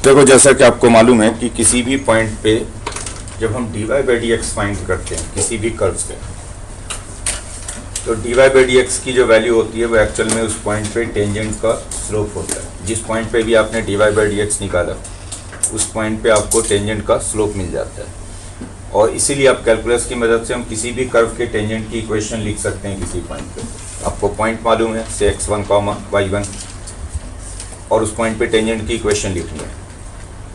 देखो, जैसा कि आपको मालूम है कि किसी भी पॉइंट पे जब हम dy by D x find करते हैं किसी भी कर्व से, तो dy बाई डी एक्स की जो वैल्यू होती है वो एक्चुअल में उस पॉइंट पे टेंजेंट का स्लोप होता है। जिस पॉइंट पे भी आपने dy बाई डी एक्स निकाला उस पॉइंट पे आपको टेंजेंट का स्लोप मिल जाता है। और इसीलिए आप कैलकुलस की मदद से हम किसी भी कर्व के टेंजेंट की इक्वेशन लिख सकते हैं किसी पॉइंट पे। आपको पॉइंट मालूम है से x1, y1, और उस पॉइंट पे टेंजेंट की इक्वेशन लिखनी है,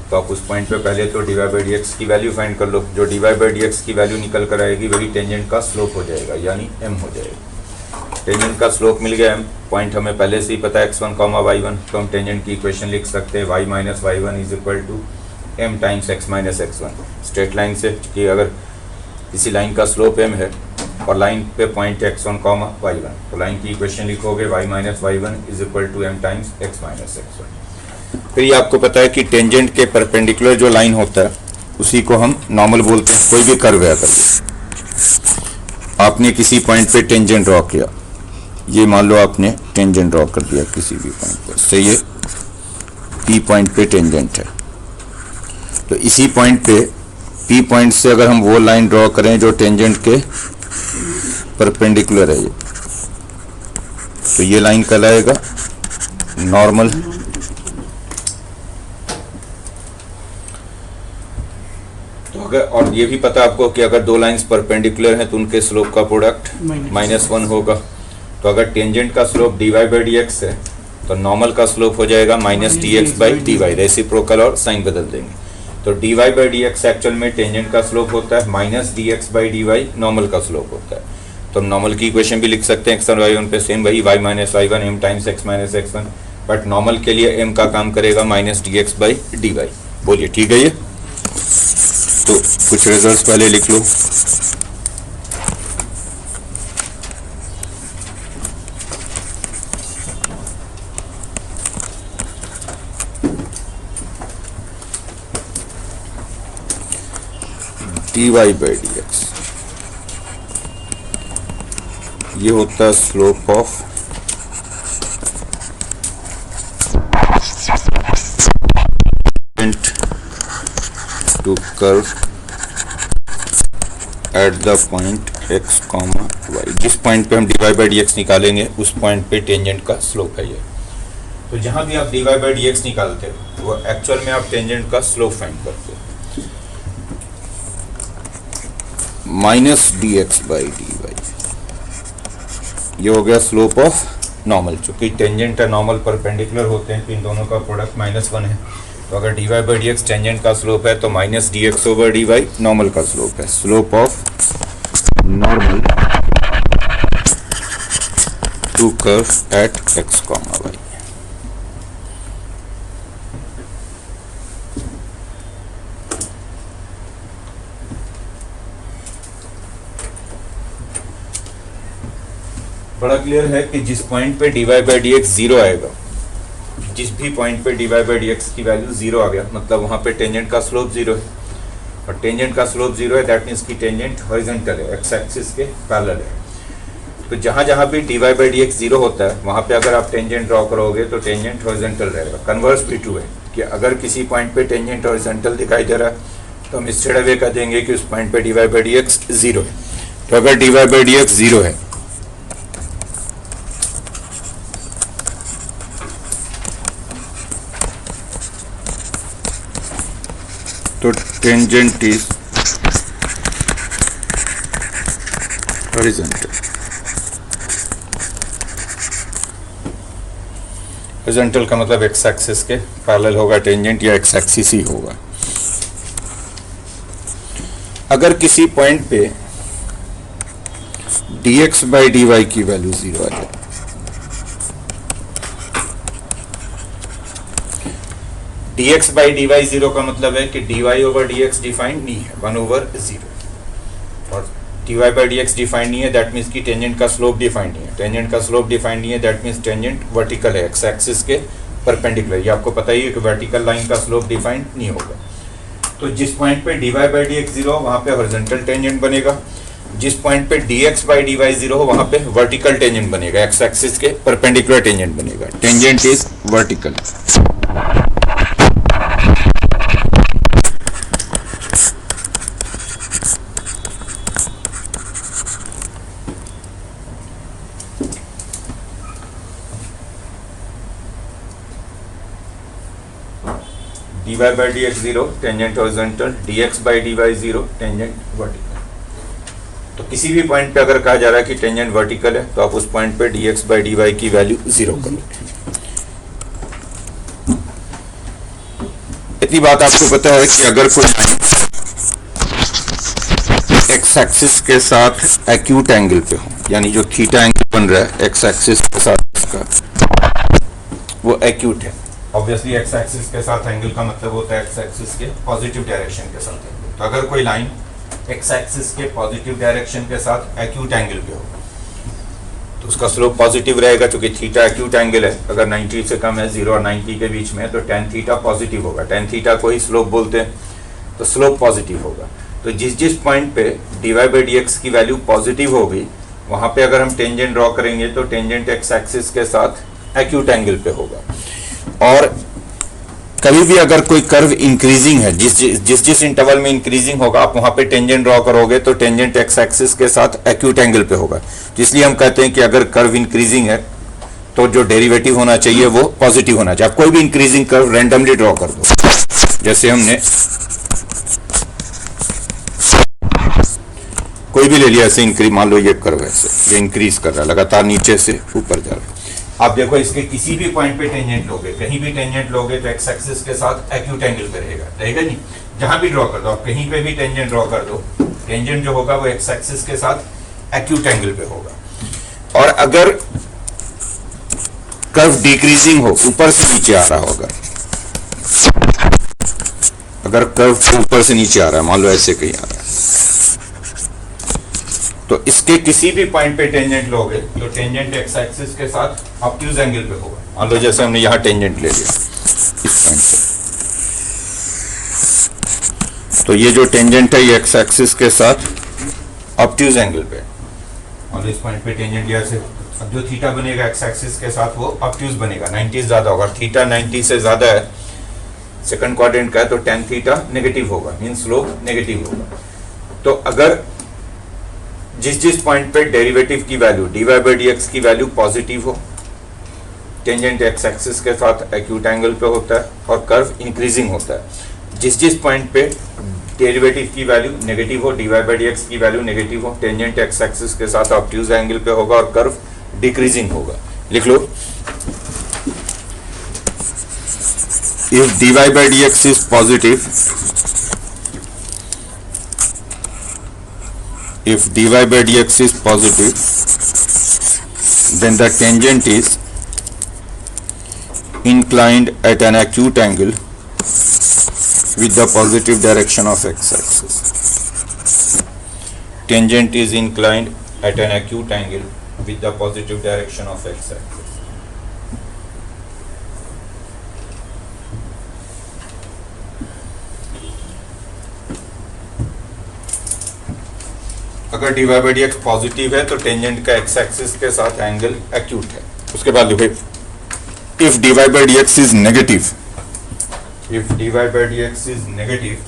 तो आप उस पॉइंट पे पहले तो dy बाई डी एक्स की वैल्यू फाइंड कर लो। जो dy बाई डी एक्स की वैल्यू निकल कर आएगी वही टेंजेंट का स्लोप हो जाएगा, यानी m हो जाएगा। टेंजेंट का स्लोप मिल गया m, पॉइंट हमें पहले से ही पता है x1, y1, तो हम टेंजेंट की इक्वेशन लिख सकते हैं y minus y1 is equal to m times x minus x1। Straight line से कि अगर किसी लाइन का स्लोप m है और लाइन पे पॉइंट x1, y1, तो लाइन की इक्वेशन लिखोगे y minus y1 is equal to m times x minus x1। फिर ये आपको पता है कि टेंजेंट के परपेंडिकुलर जो लाइन होता है उसी को हम नॉर्मल बोलते हैं। कोई भी कर्व है, अगर आपने किसी पॉइंट पे टेंजेंट ड्रॉ किया, ये मान लो आपने टेंजेंट ड्रॉ कर दिया किसी भी पॉइंट पर, से ये P पॉइंट पे टेंजेंट है, तो इसी पॉइंट पे P पॉइंट से अगर हम वो लाइन ड्रॉ करें जो टेंजेंट के परपेंडिकुलर है, ये तो ये लाइन कहलाएगा नॉर्मल। तो अगर, और ये भी पता आपको कि अगर दो लाइंस परपेंडिकुलर हैं तो उनके स्लोप का प्रोडक्ट -1 होगा। तो अगर टेंजेंट का slope dy by D x है तो नॉर्मल का स्लोप हो जाएगा minus dx by dy, reciprocal और साइन बदल देंगे। तो dy by D x actual में टेंजेंट का स्लोप होता है, minus dx by dy normal का स्लोप होता है। तो हम नॉर्मल की इक्वेशन भी लिख सकते हैं x1, y1 पे सेम वही y minus y1 m times x minus x1, but normal के लिए m का काम करेगा माइनस dx बाई dy। बोलिए ठीक है ये? तो कुछ रिजल्ट्स पहले लिख लो। dy बाई डी एक्स ये होता है slope of to curve at the point x, y। जिस पॉइंट पे हम dy बाई डी एक्स निकालेंगे उस पॉइंट पे टेंजेंट का स्लोप है ये। तो जहां भी आप dy बाई डी एक्स निकालते हो वो एक्चुअल में आप टेंजेंट का स्लोप फाइंड करते हो, माइनस dx बाई dy। ये हो गया स्लोप ऑफ नॉर्मल। चूंकि टेंजेंट है नॉर्मल परपेंडिकुलर होते हैं तो इन दोनों का प्रोडक्ट -1 है। तो अगर dy by D x tangent का स्लोप है तो minus dx over dy normal का स्लोप है। Slope of normal to curve at x, y। बड़ा क्लियर है कि जिस पॉइंट पे dy बाई डी एक्स 0 आएगा, जिस भी पॉइंट पे dy बाई डी एक्स की वैल्यू 0 आ गया मतलब वहां पे टेंजेंट का स्लोप 0 है, और टेंजेंट का स्लोप 0 है दैट मीन्स की टेंजेंट हॉरिजॉन्टल है, एक्स एक्सिस के पैरेलल है। तो जहां जहां भी dy बाई डी एक्स 0 होता है वहां पे अगर आप टेंजेंट ड्रॉ करोगे तो टेंजेंट हॉरिजॉन्टल रहेगा। कन्वर्स भी ट्रू है कि अगर किसी पॉइंट पे टेंजेंट हॉरिजॉन्टल दिखाई दे रहा है तो हम स्ट्रेट अवे कह देंगे कि उस पॉइंट पे dy बाई डी एक्स 0 है। तो अगर dy बाई डी एक्स 0 है तो टेंजेंट इज हॉरिजॉन्टल। हॉरिजॉन्टल का मतलब एक्स एक्सिस के पैरेलल होगा टेंजेंट, या एक्स एक्सिस ही होगा। अगर किसी पॉइंट पे dx बाई dy की वैल्यू 0 आ जाए, dx बाई dy 0 का मतलब है कि dy ओवर dx डिफाइंड नहीं है, 1 ओवर 0, और dy बाई dx डिफाइंड नहीं है दैट मीन्स कि टेंजेंट का स्लोप डिफाइंड नहीं है। टेंजेंट का स्लोप डिफाइंड नहीं है दैट मीन्स टेंजेंट वर्टिकल है, एक्स एक्सिस के परपेंडिकुलर। ये आपको पता ही है कि वर्टिकल लाइन का स्लोप डिफाइंड नहीं होगा। तो जिस पॉइंट पे dy बाई dx 0 हो वहां पे हॉरिजॉन्टल टेंजेंट बनेगा, जिस पॉइंट पे dx बाई dy 0 हो वहां पे वर्टिकल टेंजेंट बनेगा, एक्स एक्सिस के परपेंडिकुलर टेंजेंट बनेगा। Tangent is vertical. dy by dx 0, tangent horizontal, dx by dy 0, tangent vertical. तो किसी भी पॉइंट पे अगर कहा जा रहा है कि टेंजेंट वर्टिकल है तो आप उस पॉइंट पे dx by dy की वैल्यू 0 करोगे। इतनी बात आपको पता है कि अगर कोई लाइन एक्स एक्सिस के साथ एक्यूट एंगल पे हो, यानी जो थीटा एंगल बन रहा है एक्स एक्सिस के साथ इसका वो एक्यूट है। ऑब्वियसली एक्स एक्सिस के साथ एंगल का मतलब होता है एक्स एक्सिस के पॉजिटिव डायरेक्शन के साथ एंगल। तो अगर कोई लाइन एक्स एक्सिस के पॉजिटिव डायरेक्शन के साथ एक्यूट एंगल पे हो तो उसका स्लोप पॉजिटिव रहेगा, क्योंकि थीटा एक्यूट एंगल है। अगर 90 से कम है, 0 और 90 के बीच में, तो टेन थीटा पॉजिटिव होगा। टेन थीटा को ही स्लोप बोलते हैं, तो स्लोप पॉजिटिव होगा। तो जिस जिस पॉइंट पे dy by dx की वैल्यू पॉजिटिव होगी वहां पे अगर हम टेंजेंट ड्रॉ करेंगे तो टेंजेंट एक्स एक्सिस के साथ एक्यूट एंगल पे होगा। और कभी भी अगर कोई कर्व इंक्रीजिंग है, जिस इंटरवल में इंक्रीजिंग होगा आप वहां पे टेंजेंट ड्रॉ करोगे तो टेंजेंट एक्स एक्सिस के साथ एक्यूट एंगल पे होगा। तो इसलिए हम कहते हैं कि अगर कर्व इंक्रीजिंग है तो जो डेरिवेटिव होना चाहिए वो पॉजिटिव होना चाहिए। आप कोई भी इंक्रीजिंग कर्व रैंडमली ड्रॉ कर दो, जैसे हमने कोई भी ले लिया ऐसे मान लो ये कर्व ऐसे, ये इंक्रीज कर रहा है लगातार नीचे से ऊपर जा रहा है। आप देखो इसके किसी भी पॉइंट पे टेंजेंट लोगे, कहीं भी टेंजेंट लोगे तो एक्स एक्सिस के साथ एक्यूट एंगल पे रहेगा नहीं। जहां भी ड्रॉ कर दो आप, कहीं पे भी टेंजेंट ड्रॉ कर दो, टेंजेंट जो होगा वो एक्स एक्सिस के साथ एक्यूट एंगल पे होगा। और अगर कर्व डिक्रीजिंग हो, ऊपर से नीचे आ रहा होगा, अगर कर्व ऊपर से नीचे आ रहा है, मान लो ऐसे कहीं आ रहा है, तो इसके किसी भी पॉइंट पे टेंजेंट लोगे तो टेंजेंट एक्स एक्सिस के साथ ऑब्ट्यूज एंगल पे होगा। मान लो जैसे हमने यहाँ टेंजेंट ले लिया इस पॉइंट पे, तो ये जो टेंजेंट है ये एक्स एक्सिस के साथ ऑब्ट्यूज एंगल पे, मान लो इस पॉइंट पे टेंजेंट लिया से, अब जो थीटा बनेगा एक्स एक्सिस के साथ वो ऑब्ट्यूज बनेगा। 90 ज्यादा होगा, थीटा 90 से ज्यादा है सेकंड क्वाड्रेंट का है, तो टेन थीटा नेगेटिव होगा, मीन स्लोप नेगेटिव होगा। तो अगर जिस पॉइंट पे डेरिवेटिव की वैल्यू dy by dx की वैल्यू पॉजिटिव हो, टेंजेंट एक्स एक्सिस के साथ एक्यूट एंगल पे होता है और कर्व इंक्रीजिंग होता है। जिस पॉइंट पे डेरिवेटिव की वैल्यू नेगेटिव हो, dy by dx की वैल्यू नेगेटिव हो, टेंजेंट एक्स एक्सिस के साथ ऑब्ट्यूज एंगल पे होगा और कर्व डिक्रीजिंग होगा। लिख लो, if dy by dx is positive, if dy by dx is positive, then the tangent is inclined at an acute angle with the positive direction of x-axis. Tangent is inclined at an acute angle with the positive direction of x-axis. अगर dy by dx positive है तो tangent का x axis के साथ angle acute है। उसके बाद लिखो, if dy by dx is negative, if dy by dx is negative,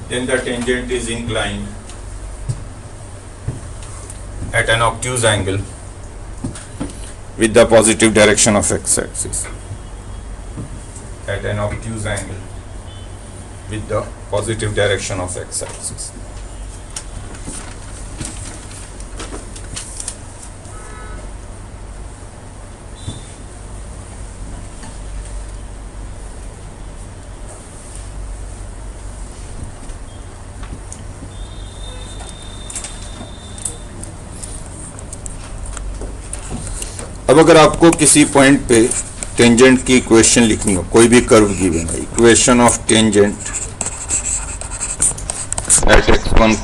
then the tangent is inclined at an obtuse angle with the positive direction of x-axis. At an obtuse angle with the positive direction of x-axis. अब अगर आपको किसी point पे tangent की equation लिखनी हो, कोई भी कर्व गिवन है, equation of tangent at x1,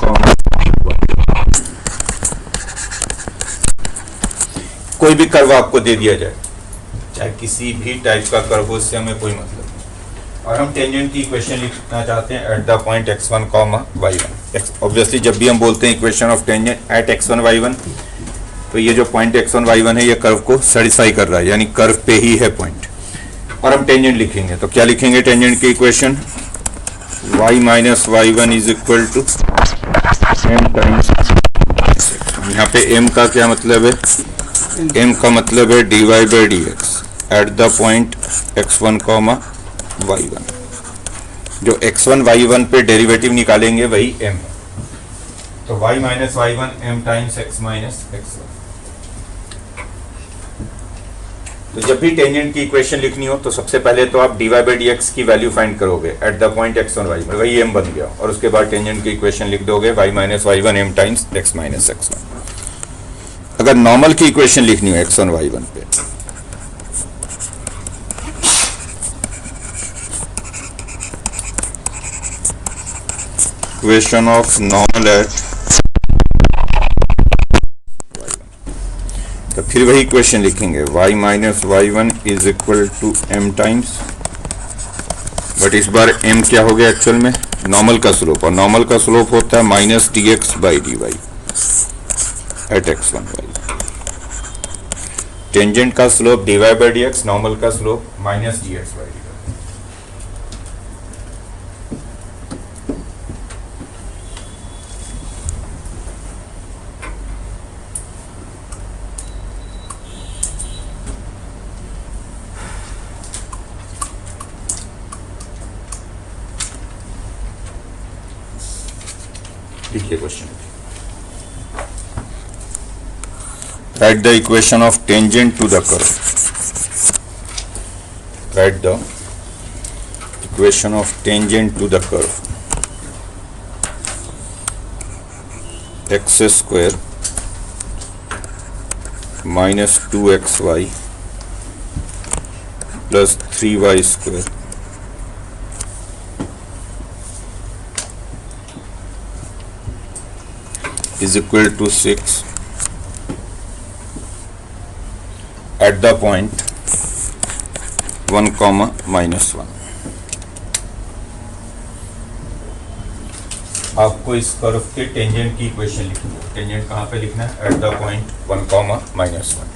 कोई भी कर्व आपको दे दिया जाए, चाहे किसी भी टाइप का कर्व हो, उससे हमें कोई मतलब नहीं, और हम टेंजेंट की इक्वेशन लिखना चाहते हैं eight the point x1, y1। Obviously जब भी हम बोलते हैं equation of tangent at x1, y1, तो ये जो पॉइंट x1, y1 है ये कर्व को सेटिस्फाई कर रहा है, यानी कर्व पे ही है पॉइंट। और हम टेंजेंट लिखेंगे तो क्या लिखेंगे टेंजेंट की equation, y minus y1 is equal to m times, यहाँ पे m का क्या मतलब है, m का मतलब है dy by dx eight the point x1 comma y1। जो x1 y1 पे डेरिवेटिव निकालेंगे वही m है, तो y minus y1 m times x minus x1। तो जब भी टेंजेंट की इक्वेशन लिखनी हो तो सबसे पहले तो आप dy बाई डी एक्स की वैल्यू फाइंड करोगे eight the point x1 y1, वही m बन गया, और उसके बाद टेंजेंट की इक्वेशन लिख दोगे y minus y1 m times x minus x1। अगर नॉर्मल की इक्वेशन लिखनी हो x1 y1 पे, इक्वेशन ऑफ नॉर्मल एट, तो फिर वही इक्वेशन लिखेंगे y minus y1 is equal to m times, but इस बार m क्या हो गया एक्चुअल में, नॉर्मल का स्लोप, और नॉर्मल का स्लोप होता है minus D X by D Y at x1 y। Tangent का slope dy by D X, normal का slope minus D X by D Y. लिखिए question, write the equation of tangent to the curve, write the equation of tangent to the curve X square minus 2xy plus 3y square is equal to 6 at the point 1 comma minus 1। आपको इस curve के tangent की equation लिखनी है। Tangent कहाँ पे लिखना है? Eight the point 1 comma minus 1।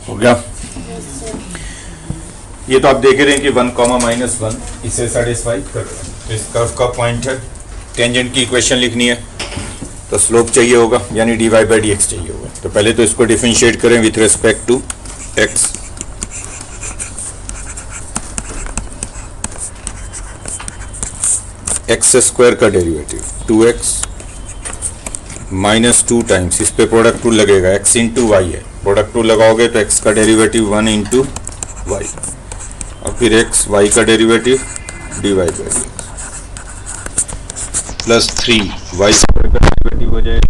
हो गया? ये तो आप देख रहे हैं कि 1 कॉमा माइनस 1 इसे सेटिस्फाई कर रहे हैं। तो इस कर्व का पॉइंट है, टेंजेंट की इक्वेशन लिखनी है, तो स्लोप चाहिए होगा, यानी d Y by D x चाहिए होगा। तो पहले तो इसको डिफरेंशिएट करें with respect to x. X square का डेरिवेटिव 2x माइनस 2 टाइम्स, इस पे प्रोडक्ट टू लगेगा, x इंटू वाई है, प्रोडक्ट टू लगाओगे तो x का डेरिवेटिव 1 इंटू वाई, और फिर x y का derivative d Y by d plus 3 Y square का डेरिवेटिव हो जाएगा,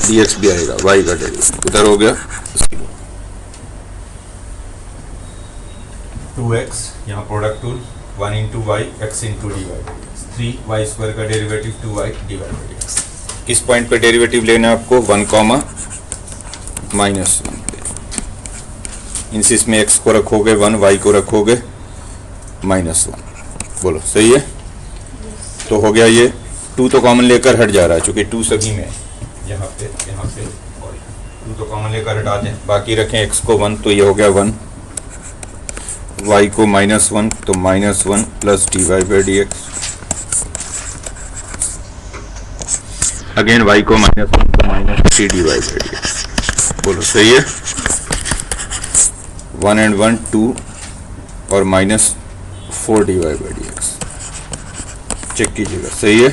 डी एक्स भी आएगा, y का डेरिवेटिव इधर हो गया 2x, यहाँ product tool 1 into Y X into D Y, 3 Y square का derivative 2y D Y by D X. किस पॉइंट पे डेरिवेटिव लेना है आपको? 1 कॉमा माइनस 1 पे। इंसिस में x को रखोगे 1, y को रखोगे माइनस 1। बोलो सही है? तो हो गया ये 2 तो कॉमन लेकर हट जा रहा है, चूंकि 2 सभी में यहाँ पे और 2 तो कॉमन लेकर हटा दें, बाकी रखें x को 1, तो ये हो गया 1, y को माइनस 1, तो minus 1 plus D Y by D X, again y को माइनस 1, तो minus 3 D Y by D X. बोलो सही है? 1 and 1 2 और minus 4 D Y by D X. Check कीजिएगा, सही है?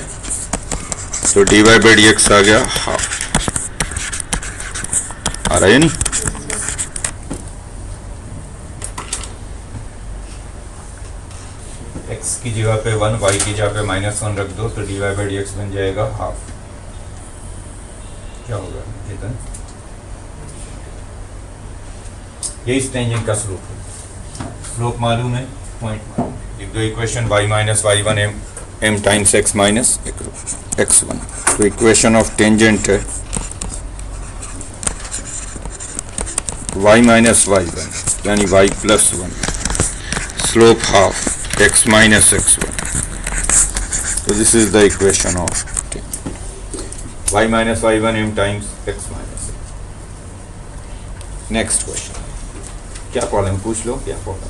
तो D Y by D X आ गया हाफ। आ रहा है नहीं? x की जगह पे 1, y की जगह पे माइनस 1 रख दो, तो D Y by D x बन जाएगा हाफ। क्या होगा चेतन? ये इस टेंजेंट का स्लोप है। स्लोप मालूम है, पॉइंट मालूम है। लिख दो equation y minus y1 m times x minus x1। तो इक्वेशन ऑफ टेंजेंट है y माइनस y1 यानी y plus 1, slope half x minus x1। तो this is the equation of y minus y1 m times x minus. Next question, क्या problem पूछ लो, क्या problem?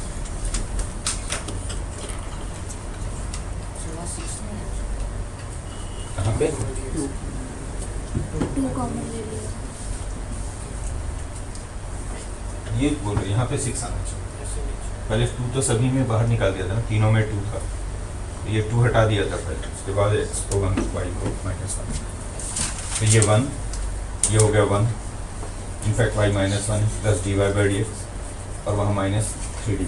पे 2 common ले लिया। ये बोल रहे यहाँ पे 6 आना चाहिए। पहले 2 तो सभी में बाहर निकाल दिया था ना, तीनों में 2 था, ये 2 हटा दिया था पहले, उसके बाद x को 1 y को -1, तो ये 1, ये हो गया 1, इनफैक्ट y -1 प्लस dy/dx और वहाँ -3dy।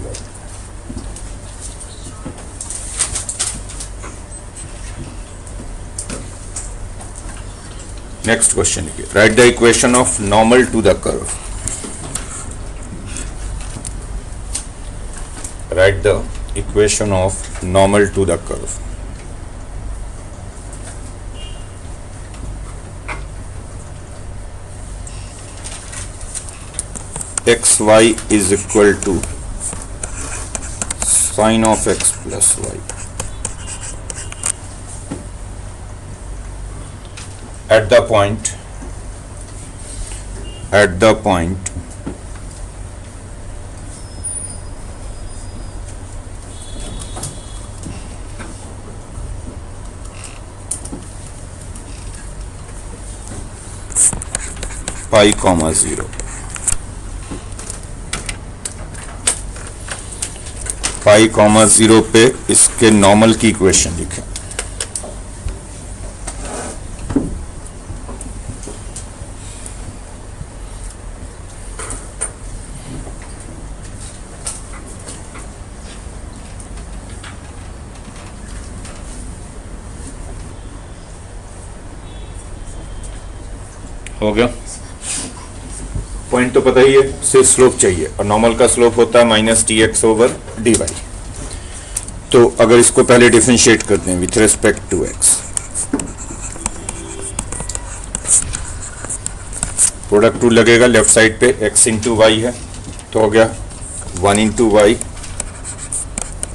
नेक्स्ट क्वेश्चन लिखिए, write the equation of normal to the curve. Write the equation of normal to the curve. xy is equal to sine of x plus y. At the point pi, 0, पाई, 0 पे इसके normal की equation लिखें। हो गया, point तो पता ही है, सिर्फ स्लोप चाहिए और नॉर्मल का स्लोप होता है -dx/dy। तो अगर इसको पहले डिफरेंशिएट करते हैं with respect to x, product to लगेगा लेफ्ट साइड पे, x इंटू वाई है तो हो गया 1 into y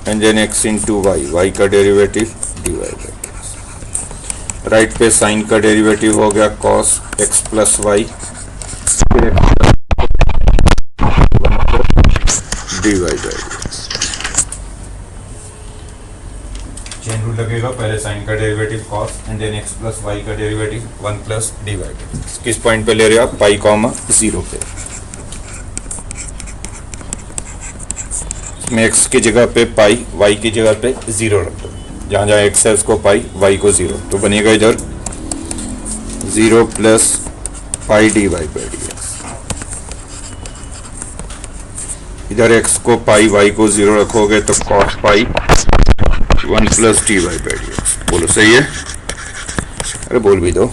and then x into y, y का डेरिवेटिव dy/dx। राइट पे साइन का डेरिवेटिव हो गया cos x plus y dy/dx। Chain rule लगेगा, पहले साइन का derivative cos and then x plus y का डेरिवेटिव 1 प्लस dy/dx। किस पॉइंट पे ले रहे हो आप? पाई, 0 पे। इसमें x की जगह पे पाई, y की जगह पे 0 रख दो, जहां जहां x है उसको पाई, y को 0, तो बनेगा इधर 0 प्लस पाई dy/dx। इधर x को पाई, y को 0 रखोगे तो cos पाई 1 प्लस dy/dx। बोलो सही है? अरे बोल भी दो।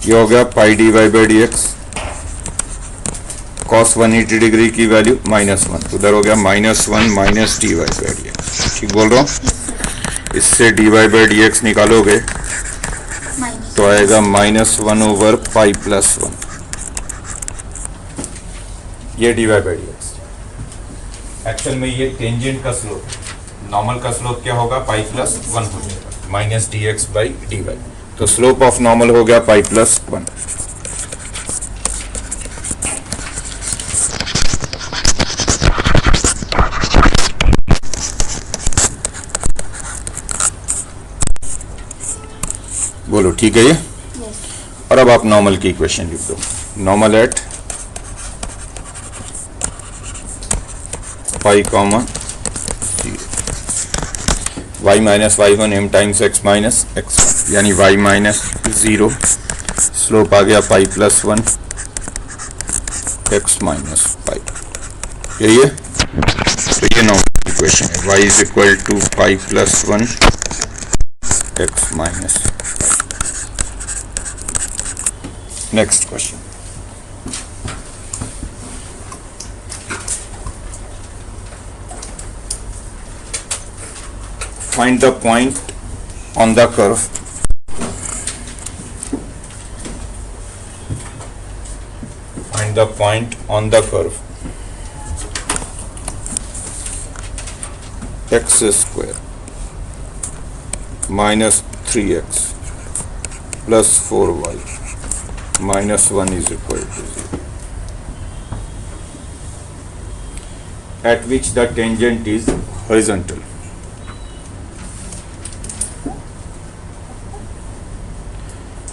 ये हो गया पाई dy/dx, cos 180 डिग्री की वैल्यू -1, उधर हो गया -1 माइनस dy/dx। ठीक बोल रहा हूँ? इससे dy/dx निकालोगे तो आएगा -1/पाई प्लस 1। ये dy/dx। एक्चुअल में ये टेंजेंट का स्लोप है, नॉर्मल का स्लोप क्या होगा? पाई प्लस 1 हो जाएगा, -dx/dy। तो स्लोप ऑफ नॉर्मल हो गया पाई प्लस 1। बोलो ठीक है ये? और अब आप नॉर्मल की इक्वेशन लिख दो। Normal at pi, 0, y minus y1 m times x minus x1, यानी y माइनस 0, स्लोप आ गया pi plus 1, x minus pi. यही है? तो ये नॉर्मल इक्वेशन है, y is equal to pi plus 1 x minus. Next question, find the point on the curve x square minus 3x plus 4y minus 1 is equal to 0, at which the tangent is horizontal.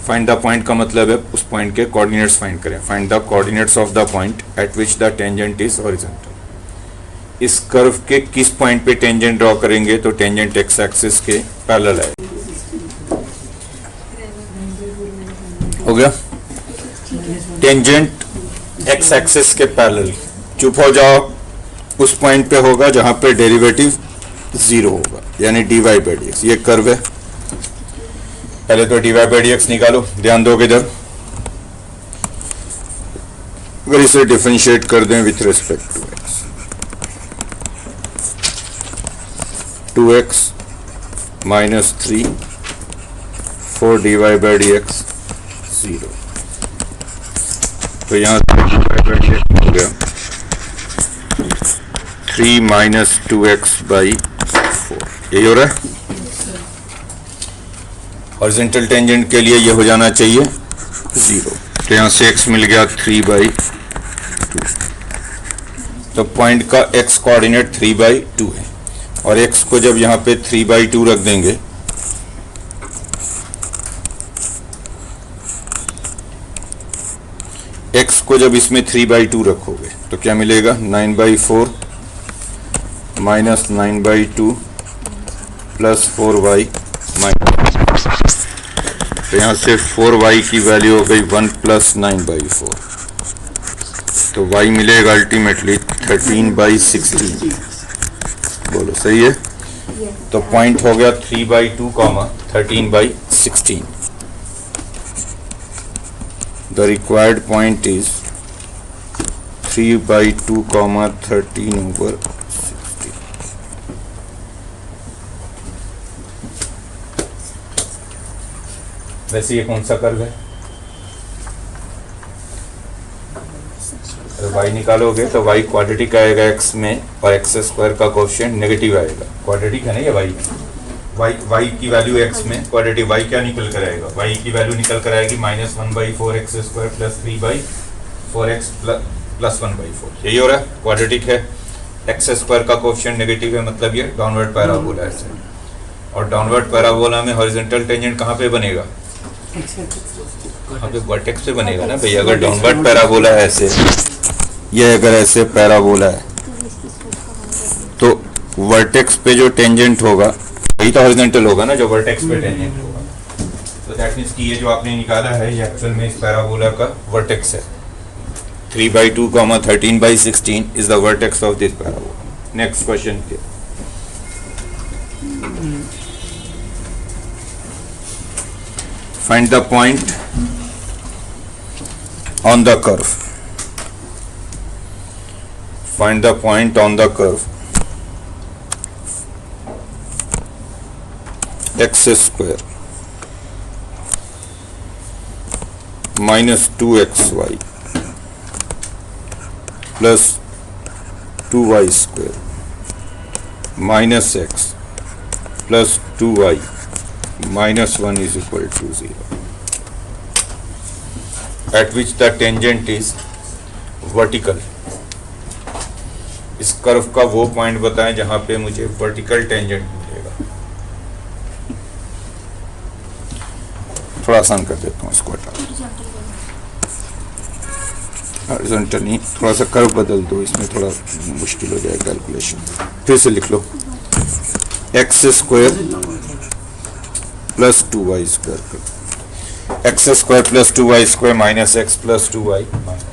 Find the point का मतलब है उस point के coordinates find करें। Find the coordinates of the point eight which the tangent is horizontal. इस curve के किस point पे टेंजेंट ड्रॉ करेंगे तो टेंजेंट एक्स एक्सिस के पैरेलल है। हो गया, टेंजेंट एक्स एक्सिस के पैरेलल। चुप हो जाओ, उस पॉइंट पे होगा जहां पे डेरिवेटिव 0 होगा, यानी dy बाई डी एक्स। ये कर्व है, पहले तो dy बाई डी एक्स निकालो। ध्यान दो किधर, अगर इसे डिफरेंशिएट कर दें with respect to x, 2x minus 3 4 dy by D x 0। तो यहाँ हो गया 3 माइनस 2x बाई 4, यही हो रहा है। हॉरिजॉन्टल टेंजेंट के लिए ये हो जाना चाहिए 0। तो यहाँ से x मिल गया 3 बाई 2। तो पॉइंट का x कोऑर्डिनेट 3 बाई 2 है, और x को जब यहाँ पे 3 बाई 2 रख देंगे x को जब इसमें 3 बाई 2 रखोगे तो क्या मिलेगा 9 by 4 minus 9 by 2 plus 4y minus. तो यहाँ से 4y की वैल्यू हो गई 1 प्लस 9 बाई 4। तो y मिलेगा अल्टीमेटली 13 बाई 16। बोलो सही है। तो पॉइंट हो गया 3 by 2 comma 13 by 16। The required point is 3 by 2 comma 13 over 16। वैसे ये कौन सा कर्व है? अगर y निकालोगे तो y क्वाड्रेटिक आएगा x में, और x स्क्वायर का कोएफिशिएंट नेगेटिव आएगा। क्वाड्रेटिक है ना ये y की वैल्यू x में, क्वाड्रेटिक y क्या निकल कर आएगा? y की वैल्यू निकल कर आएगी minus 1 by 4x square plus 3 by 4x plus 1 by 4। यही हो रहा है, क्वाड्रेटिक है। x स्क्वायर का कोएफिशिएंट नेगेटिव है, मतलब ये डाउनवर्ड पैराबोला है। और डाउनवर्ड पैराबोला में हॉरिजॉन्टल टेंजेंट कहाँ पे बनेगा? यहाँ पे वर्टेक्स पे बनेगा ना भैया। अगर डाउनवर्ड पैराबोला है ऐसे, ये अगर ऐसे पैराबोला है तो वर्टेक्स पे जो टेंजेंट होगा वही तो हॉरिजॉन्टल होगा ना, जो वर्टेक्स पे टेंजेंट होगा। तो दैट मींस कि ये जो आपने निकाला है ये एक्चुअल में इस पैराबोला का वर्टेक्स है। 3 by 2 comma 13 by 16 is the vertex of this parabola. Next question के find the point on the curve. Find the point on the curve X square minus 2xy plus 2y square minus x plus 2y minus 1 is equal to 0, at which the tangent is vertical. इस curve का वो point बताएं जहां पे मुझे vertical tangent मिलेगा। थोड़ा आसान कर देता हूँ इसको, हॉरिजॉन्टल नहीं, थोड़ा सा कर्व बदल दो, इसमें थोड़ा मुश्किल हो जाएगा कैलकुलेशन। फिर से लिख लो, X square plus 2y square कर, X square plus 2y square minus X plus 2y minus.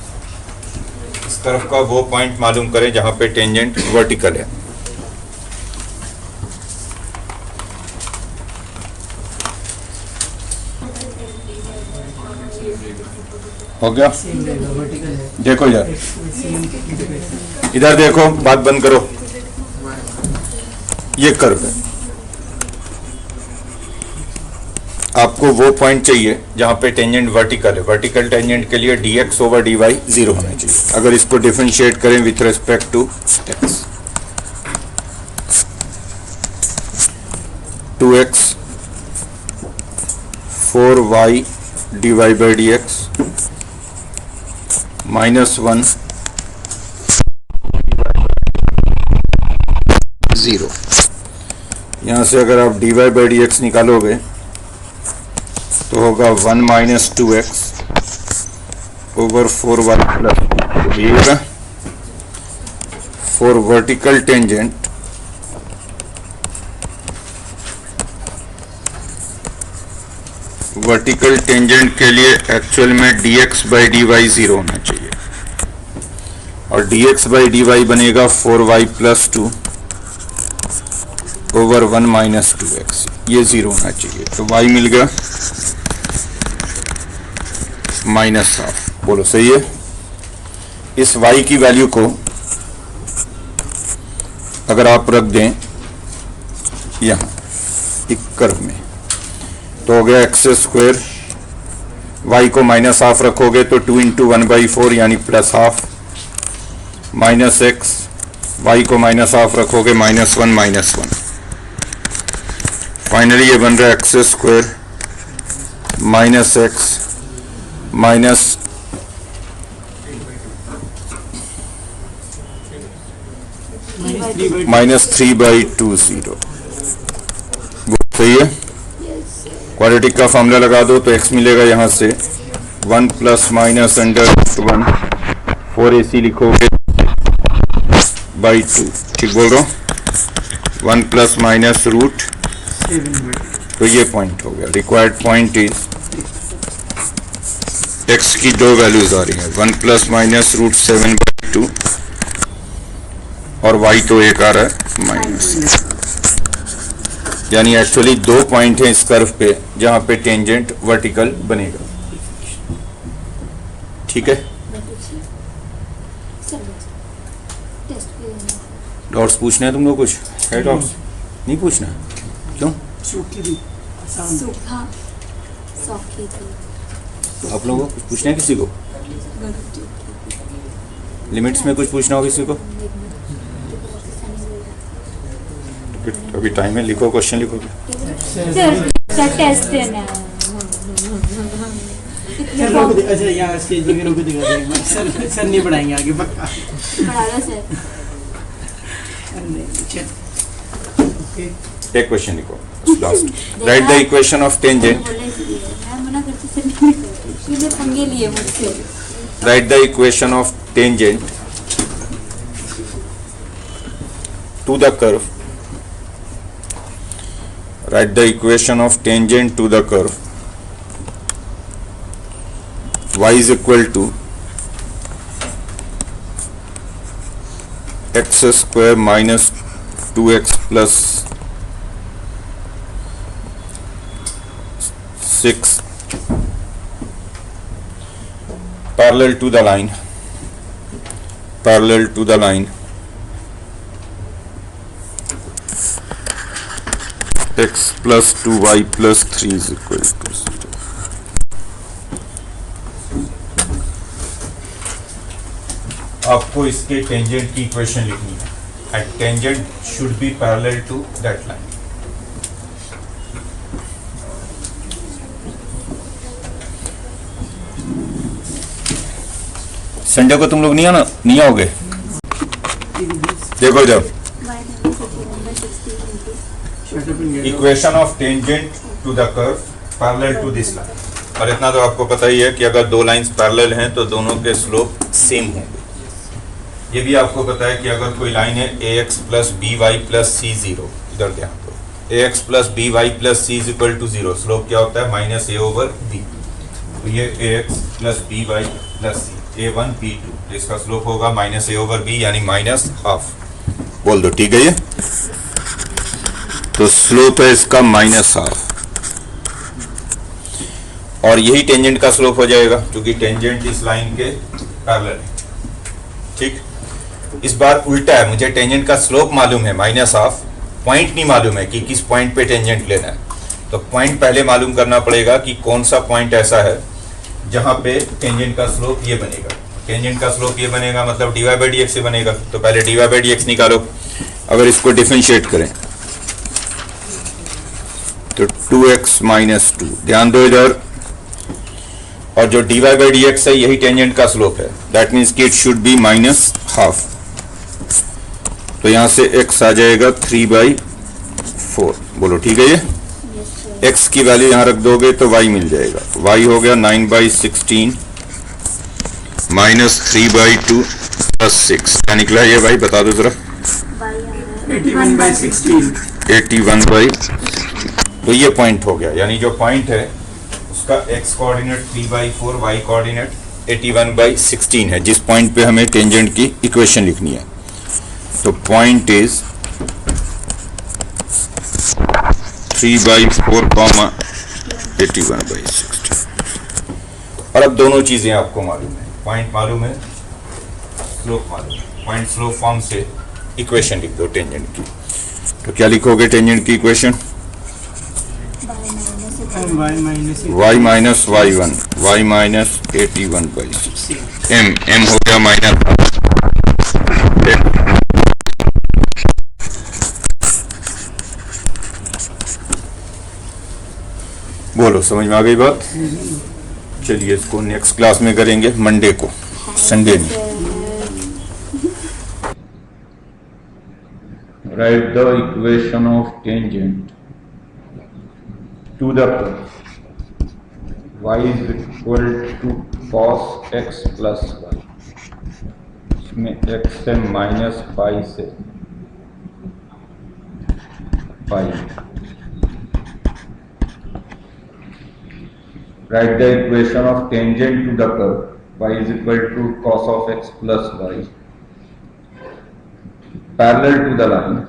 इस कर्व का वो पॉइंट मालूम करें जहां पे टेंजेंट वर्टिकल है। हो गया? देखो यार, इधर देखो, बात बंद करो। ये कर्व है, आपको वो पॉइंट चाहिए जहां पे टेंजेंट वर्टिकल है। वर्टिकल टेंजेंट के लिए dx ओवर dy 0 होना चाहिए। अगर इसको डिफरेंशिएट करें with respect to x, 2x 4y dy by dx minus 1 0। यहां से अगर आप dy by dx निकालोगे तो होगा 1 minus 2x over 4y plus ये फॉर वर्टिकल टेंजेंट के लिए एक्चुअल में dx बाई dy 0 होना चाहिए और dx बाई dy बनेगा 4y plus 2 over 1 minus 2x, ये 0 होना चाहिए। तो y मिल गया माइनस हाफ। बोलो सही है। इस y की वैल्यू को अगर आप रख दें यहाँ एक कर्व में तो हो गया एक्स स्क्वायर, y को माइनस हाफ रखोगे तो 2 इंटू 1/4 यानी plus half, minus x, y को माइनस हाफ रखोगे -1 -1। फाइनली ये बन रहा है x square minus x minus -3/20। सही है। क्वाड्रेटिक का फॉर्मूला लगा दो तो x मिलेगा यहाँ से 1 प्लस माइनस √1 4ac लिखोगे /2। ठीक बोल रहा हूँ। 1 प्लस माइनस रूट, तो ये पॉइंट हो गया। रिक्वायर्ड पॉइंट इज x की दो वैल्यूज आ रही हैं 1 प्लस माइनस √7/2 और y तो एक आ रहा है माइनस, यानी एक्चुअली दो पॉइंट हैं इस कर्व पे जहां पे टेंजेंट वर्टिकल बनेगा। ठीक है। डॉट्स पूछना है तुम लोग? कुछ है डॉट्स? नहीं पूछना? क्यों? आप लोगों को कुछ पूछना है? किसी को लिमिट्स में कुछ पूछना हो किसी को? अभी टाइम है, लिखो क्वेश्चन लिखो। सर टेस्ट देना है। अच्छा यहाँ स्टेज पे रोक दिखा सर नहीं पढ़ाएंगे आगे पक्का। पढ़ा दो सर। एक क्वेश्चन लिखो last. Write the equation of tangent. मैं मना करती सर नहीं पंगे लिए मुझसे। Write the equation of tangent to the curve. Write the equation of tangent to the curve. Y is equal to x square minus 2x plus 6 parallel to the line x plus 2y plus 3 is equal to 0. आपको इसके tangent की equation लिखनी है। At tangent should be parallel to that line. Sunday को तुम लोग नहीं आओगे? देखो जब equation of tangent to the curve parallel to this line. और इतना तो आपको पता ही है कि अगर दो लाइंस पैरेलल हैं तो दोनों के स्लोप सेम होंगे। ये भी आपको पता है कि अगर कोई लाइन है ax plus by plus c 0, इधर ध्यान दो, ax plus by plus c is equal to 0, slope क्या होता है -a/b। तो ये ax plus by plus c a1 b2, इसका स्लोप होगा -a/b यानी -हाफ। बोल दो ठीक है। ये तो स्लोप है इसका -हाफ और यही टेंजेंट का स्लोप हो जाएगा क्योंकि टेंजेंट इस लाइन के पैरेलल है। ठीक। इस बार उल्टा है, मुझे टेंजेंट का स्लोप मालूम है -हाफ, पॉइंट नहीं मालूम है कि किस पॉइंट पे टेंजेंट लेना है। तो पॉइंट पहले मालूम करना पड़ेगा कि कौन सा पॉइंट ऐसा है जहां पे टेंजेंट का स्लोप ये बनेगा। टेंजेंट का स्लोप ये बनेगा मतलब dy/dx से बनेगा। तो पहले dy/dx निकालो। अगर इसको डिफरेंशिएट करें तो 2x - 2, ध्यान दो इधर, और जो dy/dx है यही टेंजेंट का स्लोप है। दैट मीन्स कि इट शुड बी -हाफ। तो यहां से x आ जाएगा 3/4। बोलो ठीक है। ये x की वैल्यू यहाँ रख दोगे तो y मिल जाएगा। y हो गया 9/16 माइनस 3/2 प्लस 6। क्या निकला ये भाई, बता दो जरा। 81/16। 81 तो ये पॉइंट हो गया, यानी जो पॉइंट है उसका x कोऑर्डिनेट 3/4, y कोऑर्डिनेट 81/16 है, जिस पॉइंट पे हमें टेंजेंट की इक्वेशन लिखनी है। तो पॉइंट इज 3/4, 81/16। और अब दोनों चीजें आपको मालूम है, पॉइंट मालूम है, स्लोप मालूम है। पॉइंट स्लोप फॉर्म से इक्वेशन लिख दो टेंजेंट की। तो क्या लिखोगे टेंजेंट की equation? y minus y1, y minus 81/16, m हो गया माइनस। बोलो, समझ में आ गई बात? चलिए इसको नेक्स्ट क्लास में करेंगे, मंडे को, संडे में। Write the equation of tangent to the curve y is equal to cos x plus y। इसमें x है माइनस पाई से पाई। Write the equation of tangent to the curve y is equal to cos of x plus y parallel to the line,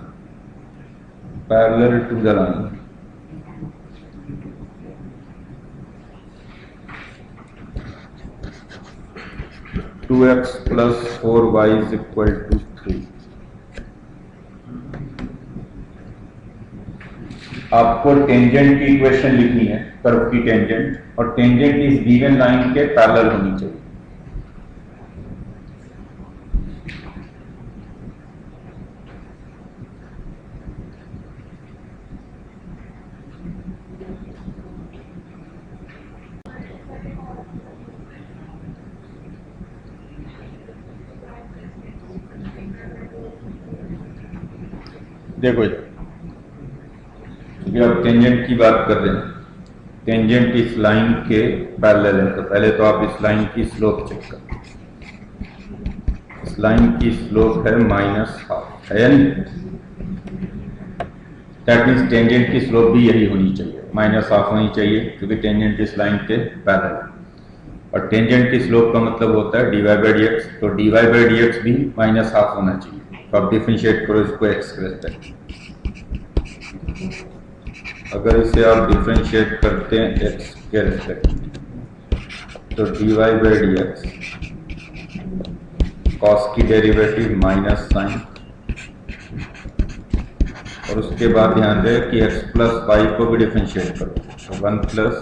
parallel to the line, two x plus 4y is equal to 3। आपको tangent की equation लिखनी है, curve की tangent, और tangent इस given line के parallel होनी चाहिए। देखो जी, अब टेंजेंट की बात कर रहे हैं। टेंजेंट इस लाइन के पैरेलल है, तो पहले तो आप इस लाइन की स्लोप चेक करो। इस लाइन की स्लोप है -12, है या नहीं? दैट मीन्स टेंजेंट की स्लोप भी यही होनी चाहिए, -12 होनी चाहिए, क्योंकि टेंजेंट इस लाइन के पैरेलल है। और टेंजेंट की स्लोप का मतलब होता है dy/dx, तो dy/dx भी -12 होना चाहिए। तो आप डिफरेंशिएट करो इसको x के रेस्पेक्ट। अगर इसे आप डिफरेंशिएट करते हैं x के रेस्पेक्ट, तो dy/dx cos की डेरिवेटिव माइनस साइन, और उसके बाद ध्यान दें कि x प्लस वाई को भी डिफरेंशिएट करो, तो 1 प्लस,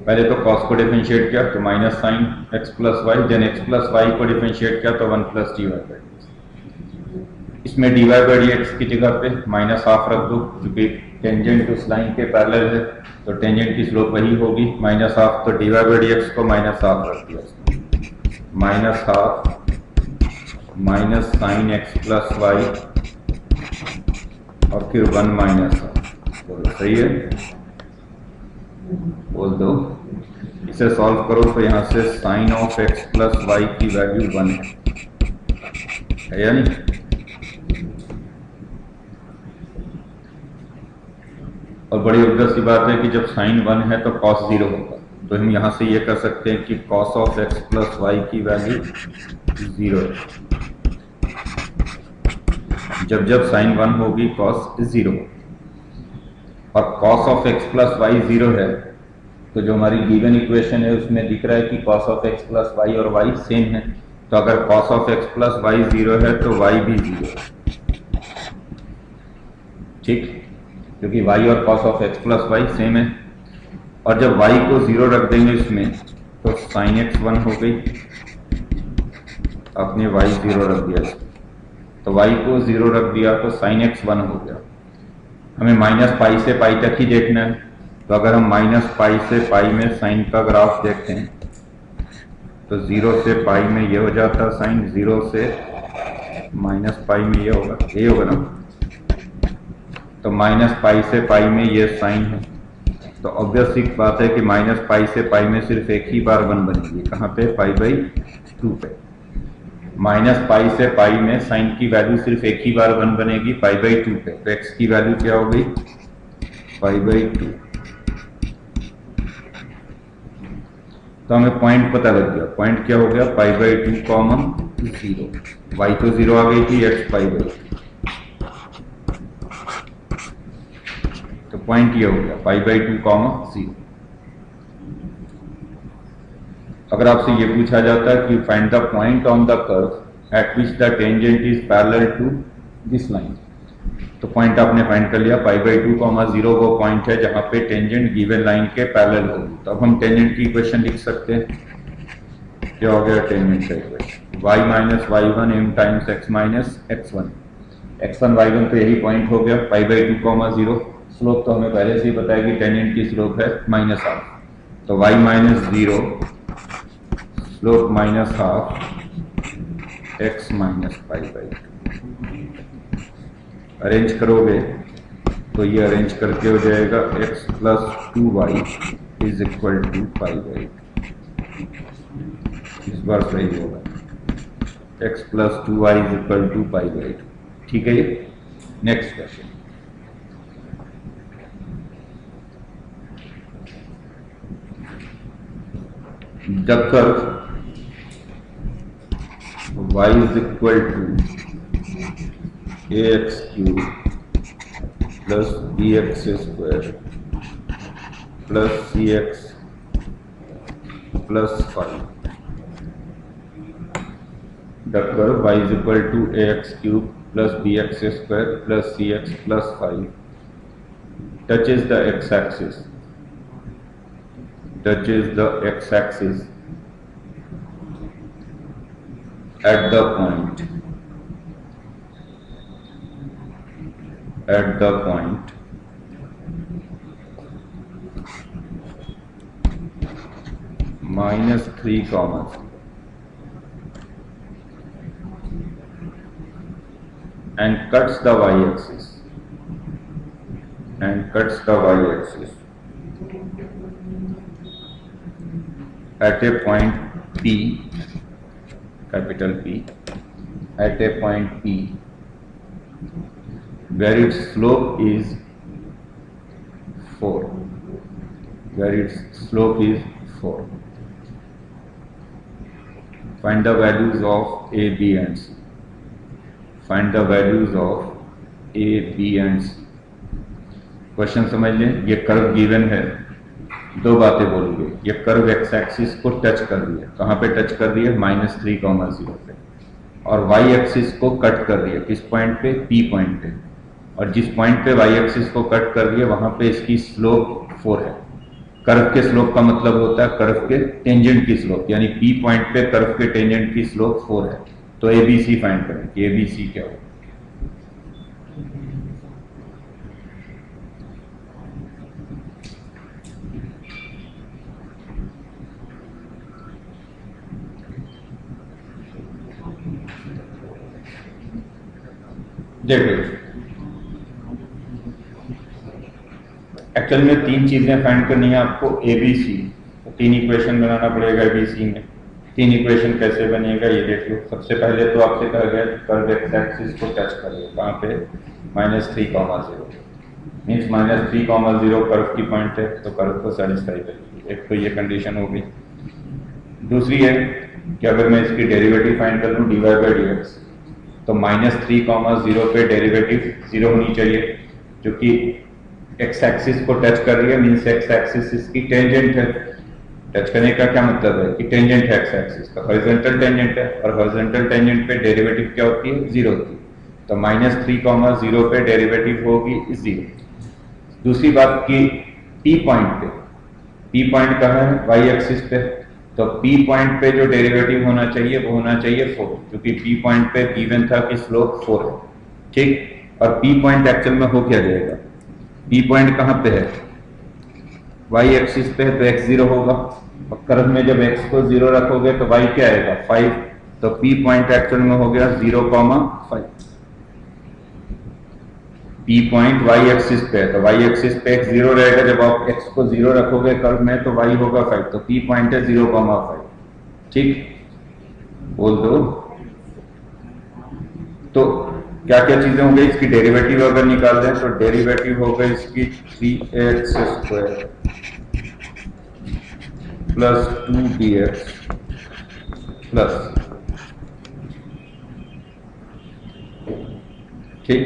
पहले तो cos को डिफरेंशिएट किया तो minus sine x plus y, then x plus y को डिफरेंशिएट किया तो 1 प्लस dy/dx। इसमें dy/dx की जगह पे -12 रख दो, क्योंकि टेंजेंट उस लाइन के पैरेलल है, तो टेंजेंट की स्लोप वही होगी -12, तो dy/dx को -12 रख दिया, -12 minus sine x plus y और फिर 1 माइनस। बोलो सही है? बोल दो। इसे सॉल्व करो तो यहाँ से sine of x plus y की वैल्यू 1 है या नहीं? और बड़ी obvious सी बात है कि जब साइन 1 है तो cos 0 होगा, तो हम यहाँ से ये कर सकते हैं कि cos of x plus y की वैल्यू 0 है। जब जब साइन 1 होगी cos 0, और cos of x plus y 0 है, तो जो हमारी गिवन इक्वेशन है उसमें दिख रहा है कि cos of x plus y और y सेम है, तो अगर cos of x plus y 0 है तो y भी 0 है, ठीक, क्योंकि y और cos of x plus y same है। और जब y को 0 रख देंगे इसमें, तो sin x 1 हो गई, आपने y 0 रख दिया, तो y को 0 रख दिया तो sin x 1 हो गया। हमें -π से π तक ही देखना है, तो अगर हम -π से π में साइन का ग्राफ देखते हैं, तो 0 से π में ये हो जाता है साइन, 0 से -π में ये होगा, ये होगा ना, तो माइनस पाई से पाई में ये साइन है, तो ऑब्वियस सी बात है कि माइनस पाई से पाई में सिर्फ एक ही बार 1 बनेगी, कहाँ पे, पाई/2 पे। माइनस पाई से पाई में साइन की वैल्यू सिर्फ एक ही बार 1 बनेगी, पाई/2 पे। तो x की वैल्यू क्या हो गई, पाई/2। तो हमें पॉइंट पता लग गया, पॉइंट क्या हो गया, पाई/2 कॉमन 0। y तो 0 आ गई थी, x पाई/2, तो पॉइंट ये हो गया पाई/2 कॉमन 0। अगर आपसे ये पूछा जाता है कि find the point on the curve at which the tangent is parallel to this line, तो पॉइंट आपने फाइंड कर लिया, पाई/2 कॉमा 0 वो पॉइंट है जहां पे टेंजेंट गिवन लाइन के पैरेलल होगी। तो अब हम टेंजेंट की इक्वेशन लिख सकते हैं, क्या हो गया टेंजेंट का equation, y minus y1 m times x minus x1। x1 y1 तो यही पॉइंट हो गया, पाई/2 कॉमा 0। स्लोप तो हमें पहले से ही पता है कि टेंजेंट की स्लोप है -1/2, तो y minus 0 slope -1/2 x minus पाई/2। अरेंज करोगे तो ये अरेंज करके हो जाएगा x plus 2y is equal to पाई/2। इस बार सही होगा, x plus 2y is equal to पाई/2। ठीक है, ये next question. The curve y is equal to ax cube plus bx square plus cx plus 5. The curve y is equal to ax cube plus bx square plus cx plus 5 touches the x-axis. Touches the x-axis at the point -3 commas and cuts the y-axis at a point P, capital P, at a point P where its slope is 4, Find the values of A, B and C. Question समझ लें, ये curve given है, दो बातें बोलूंगे। ये curve x axis को touch कर रही है, कहाँ पे टच कर रही है, -3,0 पे, और वाई एक्सिस को कट कर रही है, किस पॉइंट पे, पी पॉइंट पे, और जिस पॉइंट पे वाई एक्सिस को कट कर रही है वहां पे इसकी स्लोप 4 है। कर्व के स्लोप का मतलब होता है कर्व के टेंजेंट की स्लोप, यानी पी पॉइंट पे कर्व के टेंजेंट की स्लोप 4 है। तो एबीसी फाइंड करें कि एबीसी क्या हो। देखो एक्चुअल में 3 चीजें फाइंड करनी है आपको, एबीसी, तो 3 इक्वेशन बनाना पड़ेगा एबीसी में। 3 इक्वेशन कैसे बनेगा ये देख लो। सबसे पहले तो आपसे कहा गया कर्व एक्स एक्सिस को टच करिए, कहाँ पे, -3,0 मीन्स -3,0 कर्व की पॉइंट है, तो कर्व को सेटिस्फाई करेगी। एक तो ये कंडीशन हो गई। दूसरी है कि अगर मैं इसकी डेरिवेटिव फाइंड कर लूँ dy/dx, तो -3,0 पे डेरिवेटिव 0 होनी चाहिए, जो कि एक्स एक्सिस को टच कर रही है, मीन्स एक्स एक्सिस इसकी टेंजेंट है। टच करने का क्या मतलब है कि टेंजेंट है एक्स एक्सिस का, हॉरिजॉन्टल टेंजेंट है, और हॉरिजॉन्टल टेंजेंट पे डेरिवेटिव क्या होती है, 0 होती है। तो -3,0 पे डेरिवेटिव होगी 0। दूसरी बात की पी पॉइंट कहाँ है, वाई एक्सिस पे, तो पी पॉइंट पे जो डेरिवेटिव होना चाहिए वो होना चाहिए 4, क्योंकि पी पॉइंट पे गिवन था कि स्लोप 4 है, ठीक। और पी पॉइंट एक्चुअल में हो क्या जाएगा, पी पॉइंट कहाँ पे है, वाई एक्सिस पे है, तो x0 होगा, और कर्व में जब x को 0 रखोगे तो y क्या आएगा, 5, तो पी पॉइंट एक्चुअल में हो गया 0,5। P पॉइंट y एक्सिस पे है, तो y एक्सिस पे x 0 रहेगा। जब आप x को 0 रखोगे कर्व में तो y होगा 5, तो P पॉइंट है 0,5। ठीक, बोल दो। तो क्या क्या चीजें हो गई, इसकी डेरिवेटिव अगर निकाल दें तो डेरिवेटिव हो गई इसकी 3x² प्लस 2bx प्लस, ठीक।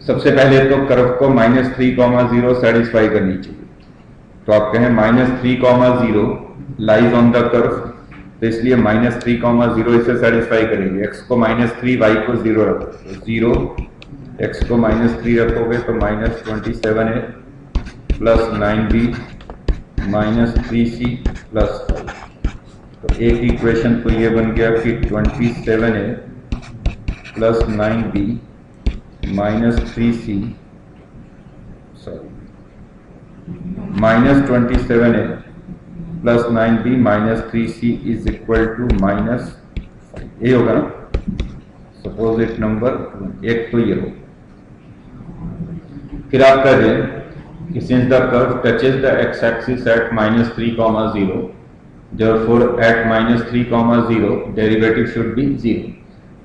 सबसे पहले तो कर्व को -3,0 सेटिस्फाई करनी चाहिए, तो आप कहें -3,0 लाइज ऑन द कर्व, तो इसलिए -3,0 इसे सेटिस्फाई करेंगे। x को -3, y को 0 रखो, तो 0, x को -3 रखोगे तो -27a plus 9b -3c plus 5। तो एक इक्वेशन तो ये बन गया कि 27a plus 9b -3c, sorry, -27a plus 9b -3c is equal to -5। ये होगा ना सपोजिट नंबर 1, तो ये हो। फिर आप कह दें कि since the curve touches the x axis at -3,0, therefore at -3,0 derivative should be 0।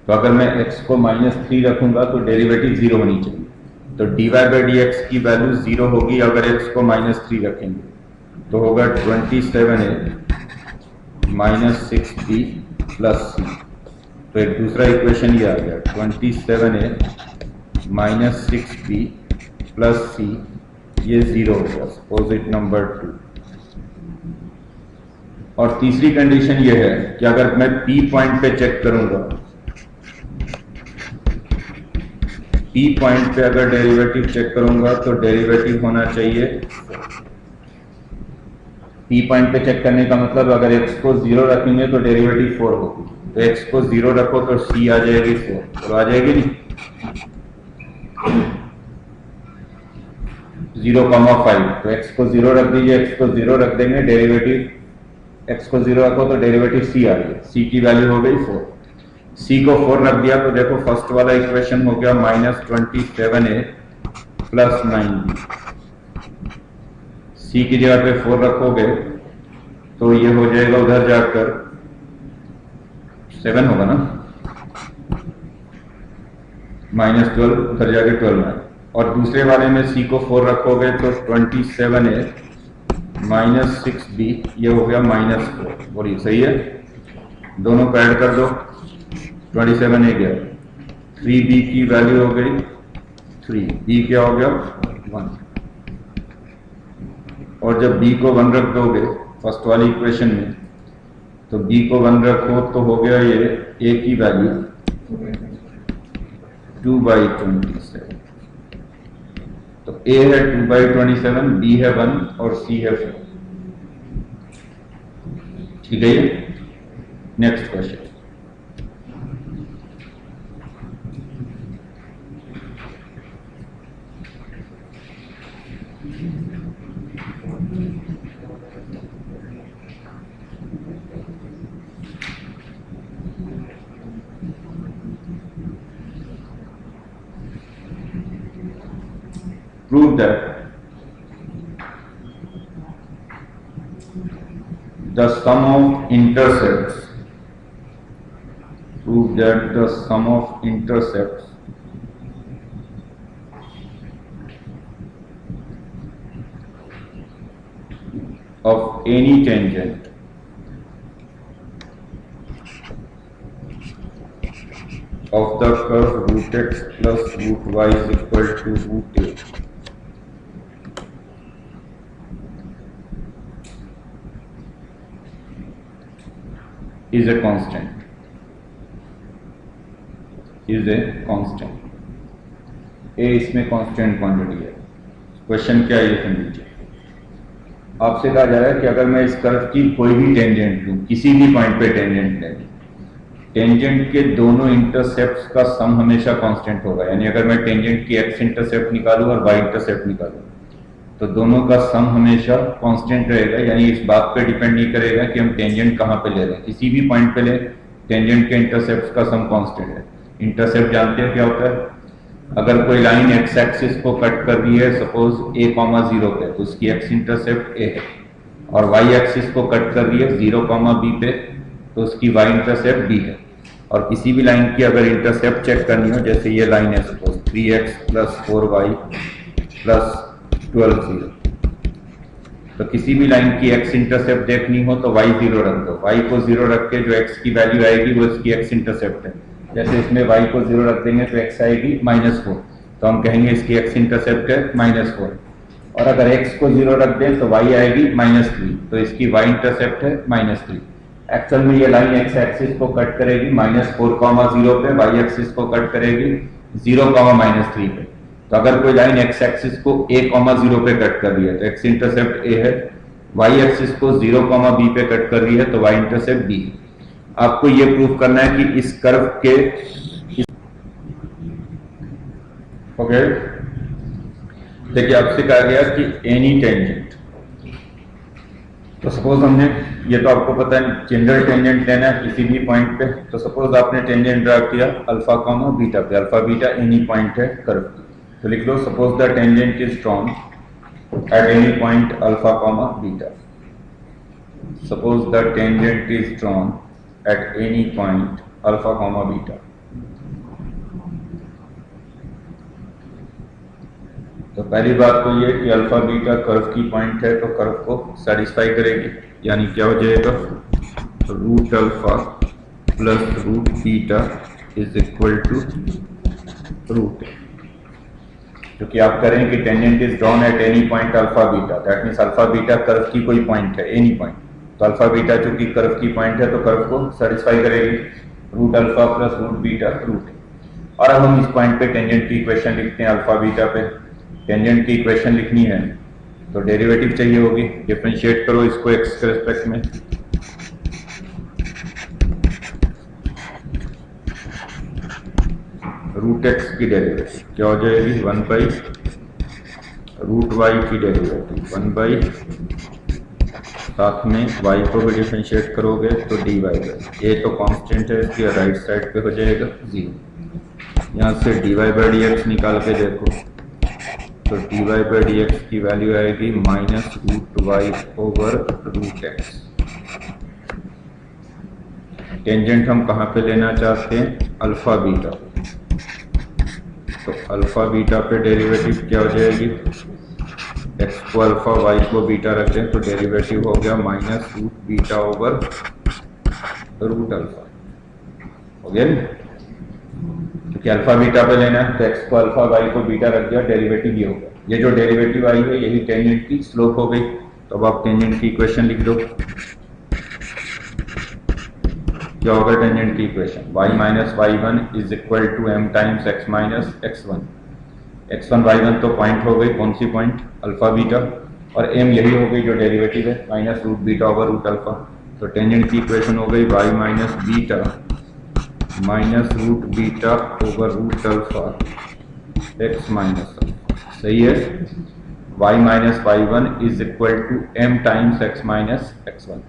तो अगर मैं x को -3 रखूंगा तो डेरिवेटिव 0 होनी चाहिए, तो dy/dx की वैल्यू 0 होगी अगर x को -3 रखेंगे, तो होगा 27a -6b प्लस c। तो एक दूसरा इक्वेशन ये आ गया 27a -6b प्लस c, ये 0 हो गया, सपोजिट नंबर 2। और तीसरी कंडीशन ये है कि अगर मैं P पॉइंट पे चेक करूंगा, P पॉइंट पे अगर डेरिवेटिव चेक करूंगा तो डेरिवेटिव होना चाहिए। P पॉइंट पे चेक करने का मतलब अगर x को 0 रखेंगे तो डेरिवेटिव 4 होगी, तो x को 0 रखो तो c आ जाएगी 4, तो आ जाएगी नहीं 0,5। तो x को 0 रख दीजिए, x को 0 रख देंगे, डेरिवेटिव x को 0 रखो तो डेरिवेटिव c आ गई, c की वैल्यू हो गई 4। c को 4 रख दिया तो देखो फर्स्ट वाला इक्वेशन हो गया -27a प्लस 9b। c की जगह पे 4 रखोगे तो ये हो जाएगा उधर जाकर 7 होगा ना, -12 उधर जाके 12 है। और दूसरे वाले में c को 4 रखोगे तो 27a -6b, ये हो गया -4। बोलिए सही है, दोनों को ऐड कर दो, 27a गया, 3b की वैल्यू हो गई 3, b क्या हो गया 1। और जब b को 1 रख दोगे फर्स्ट वाली इक्वेशन में, तो b को 1 रखो तो हो गया ये a की वैल्यू 2/27। तो a है 2/27, b है 1 और c है 4। ठीक है ये। Next question, prove that the sum of intercepts of any tangent of the curve root x plus root y is equal to root a is a constant. A इसमें constant quantity है। Question क्या है ये सुन लीजिए। आपसे कहा जा रहा है कि अगर मैं इस कर्व की कोई भी टेंजेंट लूं, किसी भी पॉइंट पे टेंजेंट लें, टेंजेंट के दोनों इंटरसेप्ट्स का सम हमेशा कांस्टेंट होगा। यानी अगर मैं टेंजेंट की एक्स इंटरसेप्ट निकालूं और वाई इंटरसेप्ट निकालूं तो दोनों का सम हमेशा कांस्टेंट रहेगा। यानी इस बात पे डिपेंड नहीं करेगा कि हम टेंजेंट कहाँ पे ले रहे हैं, किसी भी पॉइंट पे ले टेंजेंट के इंटरसेप्ट का सम कांस्टेंट है। इंटरसेप्ट जानते हैं क्या होता है, अगर कोई लाइन एक्स एक्सिस को कट कर रही है सपोज a,0 पे, तो उसकी एक्स इंटरसेप्ट a है, और वाई एक्सिस को कट कर रही है 0,b पे, तो उसकी वाई इंटरसेप्ट b है। और किसी भी लाइन की अगर इंटरसेप्ट चेक करनी हो, जैसे ये लाइन है सपोज 3x + 4y + 12 0, तो किसी भी लाइन की x इंटरसेप्ट देखनी हो तो y 0 रख दो, y को 0 रख के जो x की वैल्यू आएगी वो इसकी x इंटरसेप्ट है। जैसे इसमें y को 0 रख देंगे तो x आएगी -4, तो हम कहेंगे इसकी x इंटरसेप्ट है -4। और अगर x को 0 रख दें तो y आएगी -3, तो इसकी y इंटरसेप्ट है -3। एक्चुअल में ये लाइन x एक्सिस को कट करेगी -4,0 पे, y एक्सिस को कट करेगी 0,-3 पे। तो अगर कोई लाइन x एक्सिस को a,0 पे कट कर रही है तो x इंटरसेप्ट a है, y एक्सिस को 0,b पे कट कर रही है तो y इंटरसेप्ट b है। आपको ये प्रूव करना है कि इस कर्व के ओके, देखिए आपसे कहा गया कि एनी टेंजेंट, तो सपोज हमने, ये तो आपको पता है जनरल टेंजेंट लेना है किसी भी पॉइंट पे, तो सपोज आपने टेंजेंट ड्रा किया अल्फा कॉमा बीटा पे, अल्फा बीटा एनी पॉइंट है कर्व की, तो लिख लो suppose the tangent is drawn at any point alpha comma beta. Suppose the tangent is drawn at any point alpha comma beta. तो पहली बात तो ये कि अल्फा बीटा कर्व की पॉइंट है तो कर्व को सेटिस्फाई करेगी, यानी क्या हो जाएगा root alpha plus root beta is equal to root, क्योंकि आप करें कि tangent is drawn at any point alpha beta, that means alpha beta curve की कोई पॉइंट है, एनी पॉइंट, तो अल्फा बीटा चूंकि कर्व की पॉइंट है तो कर्व को सेटिस्फाई करेगी, root alpha plus root beta root. और अब हम इस पॉइंट पे टेंजेंट की इक्वेशन लिखते हैं अल्फा बीटा पे। टेंजेंट की इक्वेशन लिखनी है तो डेरिवेटिव चाहिए होगी, डिफरेंशिएट करो इसको x के रिस्पेक्ट में, रूट x की डेरिवेटिव क्या हो जाएगी 1/√y की डेरिवेटिव 1 साथ में y को भी डिफरेंशिएट करोगे तो dy बाई a तो कांस्टेंट है, इसकी राइट साइड पे हो जाएगा 0। यहाँ से dy बाई dx निकाल के देखो तो dy बाई dx की वैल्यू आएगी -√y/√x। टेंजेंट हम कहाँ पे लेना चाहते हैं अल्फा बीटा, तो अल्फा बीटा पे डेरिवेटिव क्या हो जाएगी, x को अल्फा y को बीटा रख दें तो डेरिवेटिव हो गया -√β/√अल्फा, हो गया नहीं, क्योंकि अल्फा बीटा पे लेना है तो x को अल्फा y को बीटा रख दिया, डेरिवेटिव ये हो गया। ये जो डेरिवेटिव आई है यही टेंजेंट की स्लोप हो गई। तो अब आप टेंजेंट की इक्वेशन लिख दो, क्या होगा टेंजेंट की equation y - y1 is equal to m times x - x1। x1 y1 तो पॉइंट हो गई, कौन सी पॉइंट अल्फा बीटा, और m यही हो गई जो डेरिवेटिव है -√β/√अल्फा। तो टेंजेंट की इक्वेशन हो गई y - बीटा -√β/√अल्फा x - सही है। y - y1 is equal to m times x - x1,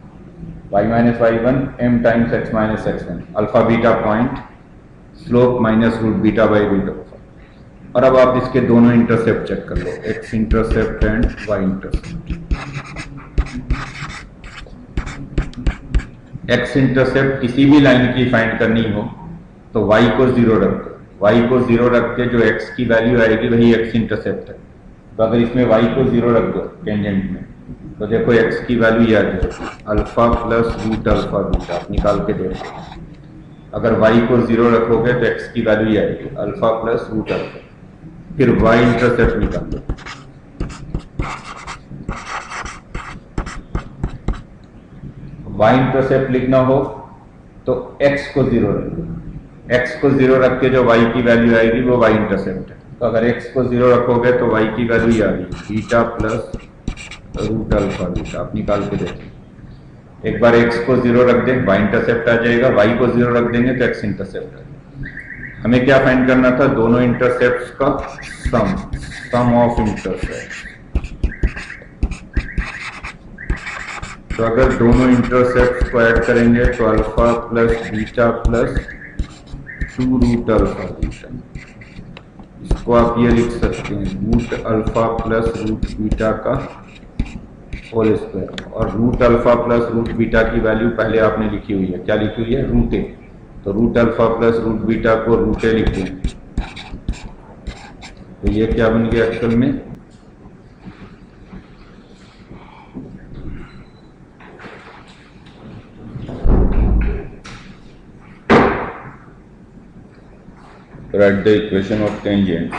y - y1 m times x - x1, alpha beta point, slope -√β/√अल्फा। और अब आप इसके दोनों इंटरसेप्ट चेक कर लो, x intercept and y intercept. x intercept किसी भी लाइन की फाइंड करनी हो तो y को 0 रख दो, y को 0 रख के जो x की वैल्यू आएगी वही x इंटरसेप्ट है। तो अगर इसमें y को 0 रख दो टेंजेंट में तो देखो x की वैल्यू याद है alpha plus root alpha beta, आप निकाल के देखो। अगर y को 0 रखोगे तो x की वैल्यू आएगी अल्फा प्लस रूट अल्फा, फिर y इंटरसेप्ट निकाल दो। y इंटरसेप्ट लिखना हो तो x को 0 रख दो, x को 0 रख के जो y की वैल्यू आएगी वो y इंटरसेप्ट है। तो अगर x को 0 रखोगे तो y की वैल्यू आ रही है beta plus root alpha beta, आप निकाल के देखिए। एक बार x को 0 रख दें y इंटरसेप्ट आ जाएगा, y को 0 रख देंगे तो x इंटरसेप्ट आ जाएगा। हमें क्या फाइंड करना था, दोनों इंटरसेप्ट्स का सम ऑफ इंटरसेप्ट। तो अगर दोनों इंटरसेप्ट्स को ऐड करेंगे तो alpha plus beta plus 2 root alpha beta, इसको आप ये लिख सकते हैं root alpha plus root beta का होल स्क्वायर, और root alpha plus root beta की वैल्यू पहले आपने लिखी हुई है, क्या लिखी हुई है, रूट ए। तो root alpha plus root beta को रूट ए लिखते हैं, तो ये क्या बन गया एक्चुअल में, write the equation of tangent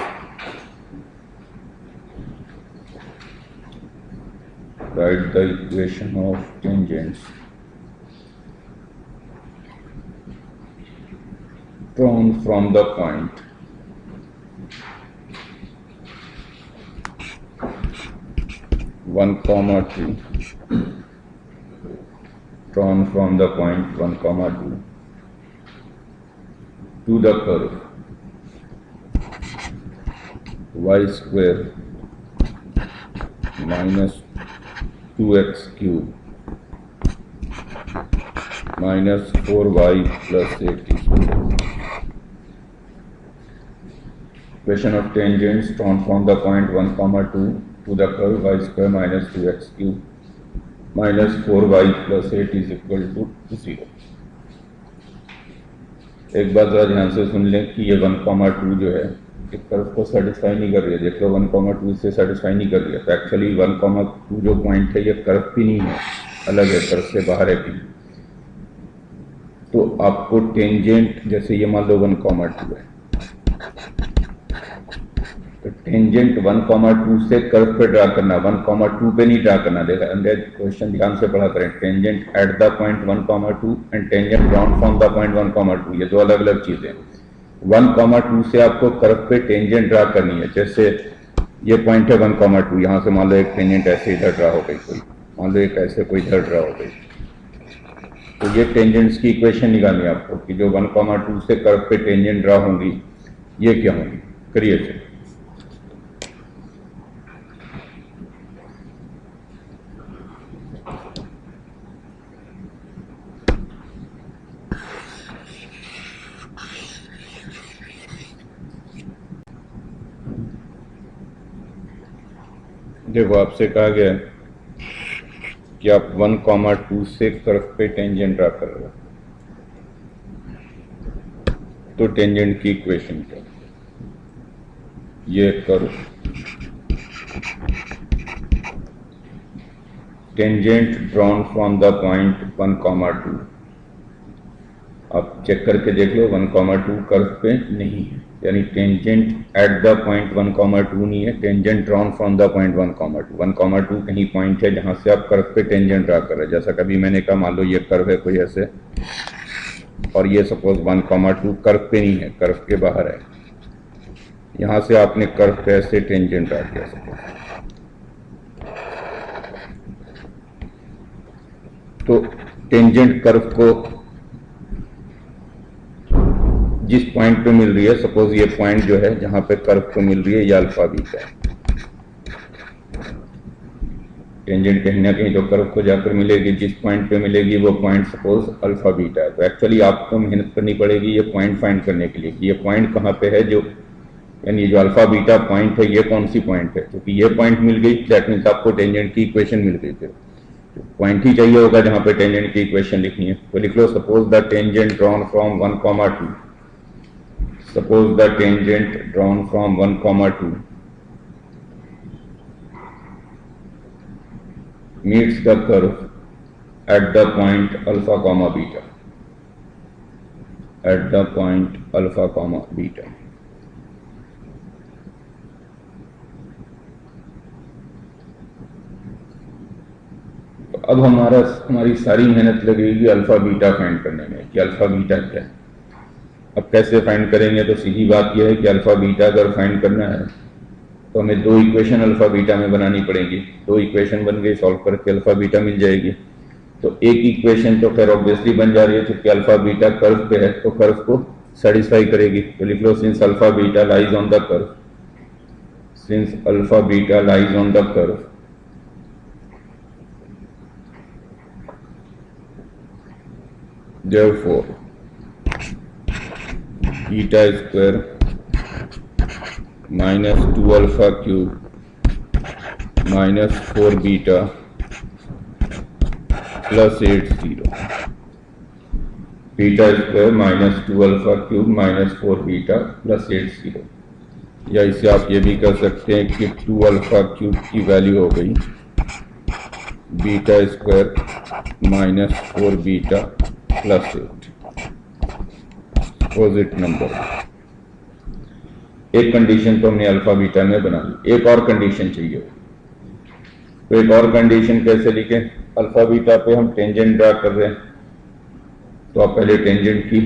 drawn from the point one comma two, drawn from the point 1 comma 2 to the curve y square minus 2x cube minus 4y plus 8 square. Equation of tangents drawn from the point 1 comma 2 to the curve y square minus 2x cube minus 4y plus 8 is equal to 0. एक बात जरा ध्यान से सुन लें कि ये 1 comma 2 जो है एक कर्व को सेटिस्फाई नहीं कर रही है, देख लो 1 comma 2 से सेटिस्फाई नहीं कर रही है, तो एक्चुअली 1 comma 2 जो पॉइंट है ये कर्व भी नहीं है, अलग है, कर्व से बाहर है भी। तो आपको टेंजेंट, जैसे ये मान लो 1 comma 2 है, तो टेंजेंट 1 comma 2 से कर्व पे ड्रा करना, 1 comma 2 पे नहीं ड्रा करना। देखा अंदर क्वेश्चन ध्यान से पढ़ा करें, tangent at the point 1 comma 2 and tangent drawn from the point 1 comma 2, ये दो अलग अलग चीजें। 1 comma 2 से आपको कर्व पे टेंजेंट ड्रा करनी है, जैसे ये पॉइंट है 1 comma 2, यहाँ से मान लो एक टेंजेंट ऐसे इधर ड्रा हो गई, कोई मान लो एक ऐसे कोई इधर ड्रा हो गई, तो ये टेंजेंट्स की इक्वेशन निकालनी है आपको कि जो 1 comma 2 से कर्व पे टेंजेंट ड्रा होंगी ये क्या होंगी, करिए से। देखो आपसे कहा गया कि आप 1 comma 2 से कर्व पे टेंजेंट ड्रा कर रहे हो, तो टेंजेंट की इक्वेशन क्या, ये curve tangent drawn from the point 1 comma 2, आप चेक करके देख लो 1 comma 2 कर्व पे नहीं है, यानी tangent at the point 1 comma 2 नहीं है, tangent drawn from the point 1 comma 2। 1 comma 2 कहीं पॉइंट है जहां से आप कर्व पे टेंजेंट ड्रा कर रहे हैं, जैसा कभी मैंने कहा मान लो ये कर्व है कोई ऐसे, और ये सपोज 1 comma 2 कर्व पे नहीं है, कर्व के बाहर है, यहां से आपने कर्व पे ऐसे टेंजेंट ड्रा किया सपोज, तो टेंजेंट कर्व को जिस पॉइंट पे मिल रही है, सपोज ये पॉइंट जो है जहां पे कर्व को मिल रही है ये अल्फा बीटा है, टेंजेंट कहीं ना कहीं तो कर्व को जाकर मिलेगी, जिस पॉइंट पे मिलेगी वो पॉइंट सपोज अल्फा बीटा है। तो एक्चुअली आपको मेहनत करनी पड़ेगी ये पॉइंट फाइंड करने के लिए कि ये पॉइंट कहाँ पे है, जो यानी जो अल्फा बीटा पॉइंट है ये कौन सी पॉइंट है, क्योंकि ये पॉइंट मिल गई दैट मीन्स आपको टेंजेंट की इक्वेशन मिल गई, फिर पॉइंट ही चाहिए होगा जहां पे टेंजेंट की इक्वेशन लिखनी है। तो लिख लो suppose the tangent drawn from 1 comma 2, suppose the tangent drawn from 1 comma 2 meets the curve at the point alpha comma beta, at the point alpha comma beta। अब हमारी सारी मेहनत लगेगी अल्फा बीटा फाइंड करने में कि अल्फा बीटा क्या है। अब कैसे फाइंड करेंगे, तो सीधी बात यह है कि अल्फा बीटा अगर फाइंड करना है तो हमें दो इक्वेशन अल्फा बीटा में बनानी पड़ेगी, दो इक्वेशन बन गई, सॉल्व करके अल्फा बीटा मिल जाएगी। तो एक इक्वेशन तो खैर ऑब्वियसली बन जा रही है क्योंकि अल्फा बीटा कर्व पे है, तो कर्व को सेटिस्फाई करेगी। तो लिख लो since alpha beta lies on the curve, since alpha beta lies on the curve therefore eta square minus 2 alpha cube minus 4 beta plus 8 0। Beta square minus 2 alpha cube minus 4 beta plus 8 0। या इसे आप ये भी कर सकते हैं कि 2 alpha cube की वैल्यू हो गई beta square minus 4 beta plus 8 opposite number. एक कंडीशन तो हमने अल्फा बीटा में बना ली, एक और कंडीशन चाहिए। तो एक और कंडीशन कैसे लिखें? अल्फा बीटा पे हम टेंजेंट ड्रा कर रहे हैं, तो आप पहले टेंजेंट की,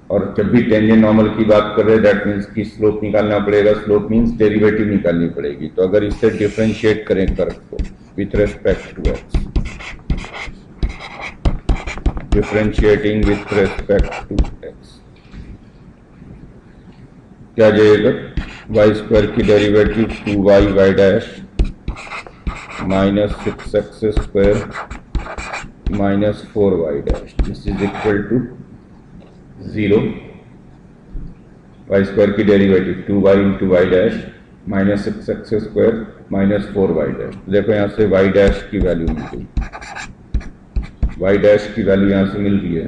और जब भी टेंजेंट नॉर्मल की बात कर रहे हैं दैट मीन्स की स्लोप निकालना पड़ेगा। स्लोप मीन्स डेरिवेटिव निकालनी पड़ेगी। तो अगर इससे डिफरेंशिएट करें कर्व को with respect to X, differentiating with respect to X, क्या जाएगा? वाई स्क्वायर की derivative 2y y dash minus 6x square minus 4y dash, this is equal to 0। Y square की derivative 2y into Y dash minus 6x square minus 4y dash. देखो यहाँ से y dash की value मिल गई, y dash की value यहाँ से मिल रही है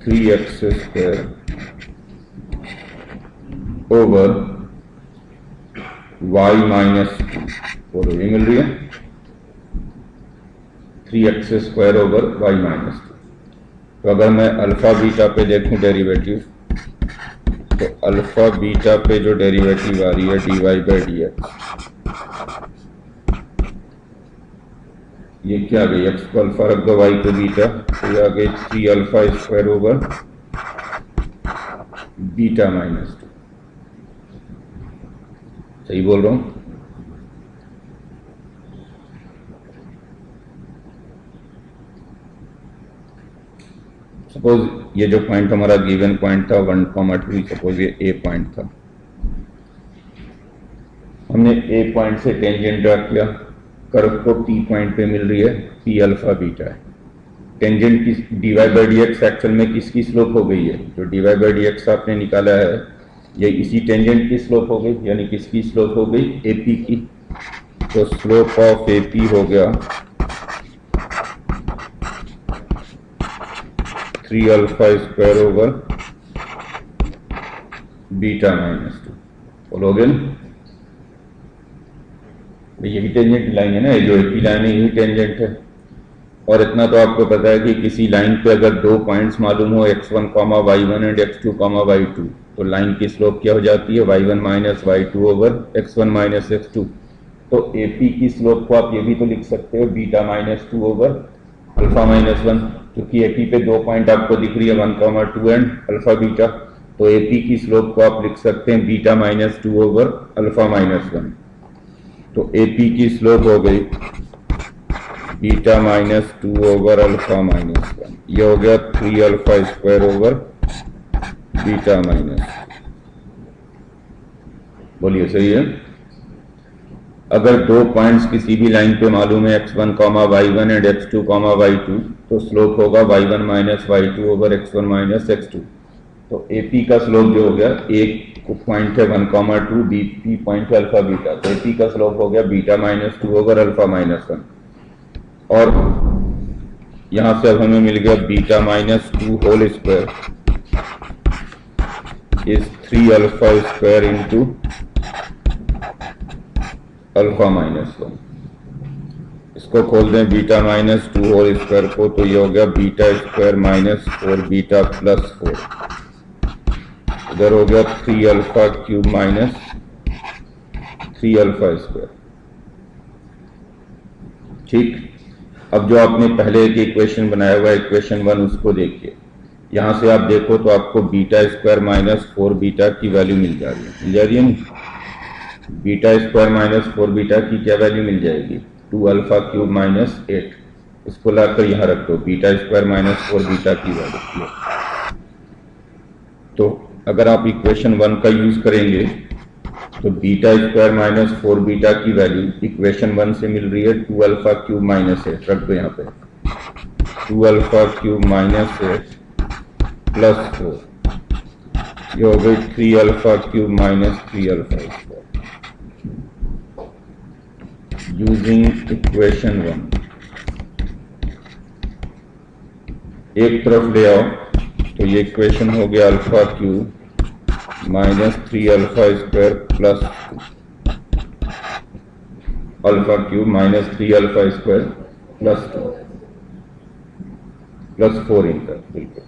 3x square over y minus 2, और ये मिल रही है 3x square over y minus 2। तो अगर मैं अल्फा बीटा पे देखूं डेरिवेटिव, तो अल्फा बीटा पे जो डेरिवेटिव आ रही है dy बाई डी एक्स, ये क्या आ गई? x को अल्फा रख दो, y को बीटा, तो ये आ गई 3 alpha square over beta minus 2। सही बोल रहा हूं? सपोज ये जो पॉइंट हमारा गिवन पॉइंट था 1,2, सपोज ये ए पॉइंट था, हमने ए पॉइंट से टेंजेंट ड्रा किया, कर्व को पी पॉइंट पे मिल रही है पी अल्फा बीटा है। टेंजेंट की d Y by D x actual में किसकी स्लोप हो गई है? जो d Y by D x आपने निकाला है ये इसी टेंजेंट की स्लोप हो गई, यानी किसकी स्लोप हो गई? ए पी की। तो स्लोप ऑफ ए पी हो गया 3 alpha square over beta minus 2। बोलोगे ना? यही टेंजेंट लाइन है ना, ये जो एक ही लाइन है यही टेंजेंट है। और इतना तो आपको पता है कि किसी लाइन पे अगर दो पॉइंट्स मालूम हो x1, y1 and x2, y2, तो लाइन की स्लोप क्या हो जाती है? y1 minus y2 over x1 minus x2। तो AP की स्लोप को आप ये भी तो लिख सकते हो beta minus 2 over alpha minus 1, क्योंकि AP पे दो पॉइंट आपको दिख रही है 1, 2 एंड अल्फा बीटा। तो AP की स्लोप को आप लिख सकते हैं beta minus 2 over alpha minus 1। तो AP की स्लोप हो गई beta minus 2 over alpha minus 1। ये हो गया 3 alpha square over beta minus. बोलिए सही है? अगर दो पॉइंट्स किसी भी लाइन पे मालूम है x1, y1 and x2, y2, तो स्लोप होगा y1 minus y2 over x1 minus x2। तो AP का स्लोप जो हो गया, एक पॉइंट है 1, 2, B पॉइंट है अल्फा बीटा, तो AP का स्लोप हो गया beta minus 2 over alpha minus 1। और यहां से अब हमें मिल गया beta minus 2 whole square is 3 alpha square into alpha minus 1। इसको खोल दें बीटा माइनस 2 होल स्क्वायर को, तो ये हो गया beta square minus 4 beta plus 4। इधर हो गया 3 alpha cube minus 3 alpha square. ठीक, अब जो आपने पहले एक इक्वेशन बनाया हुआ है इक्वेशन 1, उसको देखिए। यहां से आप देखो तो आपको बीटा स्क्वायर माइनस 4 बीटा की वैल्यू मिल जा रही है नहीं? बीटा स्क्वायर माइनस 4 बीटा की क्या वैल्यू मिल जाएगी? 2 अल्फा क्यूब माइनस 8। इसको लाकर यहां रख दो, बीटा स्क्वायर माइनस 4 बीटा की वैल्यू। तो अगर आप इक्वेशन 1 का यूज करेंगे तो बीटा स्क्वायर माइनस 4 बीटा की वैल्यू इक्वेशन 1 से मिल रही है 2 अल्फा क्यूब माइनस 8। रख दो यहाँ पे 2 अल्फा क्यूब माइनस 8 प्लस 4। ये हो गई 3 alpha cube minus 3 alpha square using equation 1। एक तरफ ले आओ तो ये इक्वेशन हो गया alpha cube minus 3 alpha square plus alpha cube minus 3 alpha square plus 2 plus 4 inter. बिल्कुल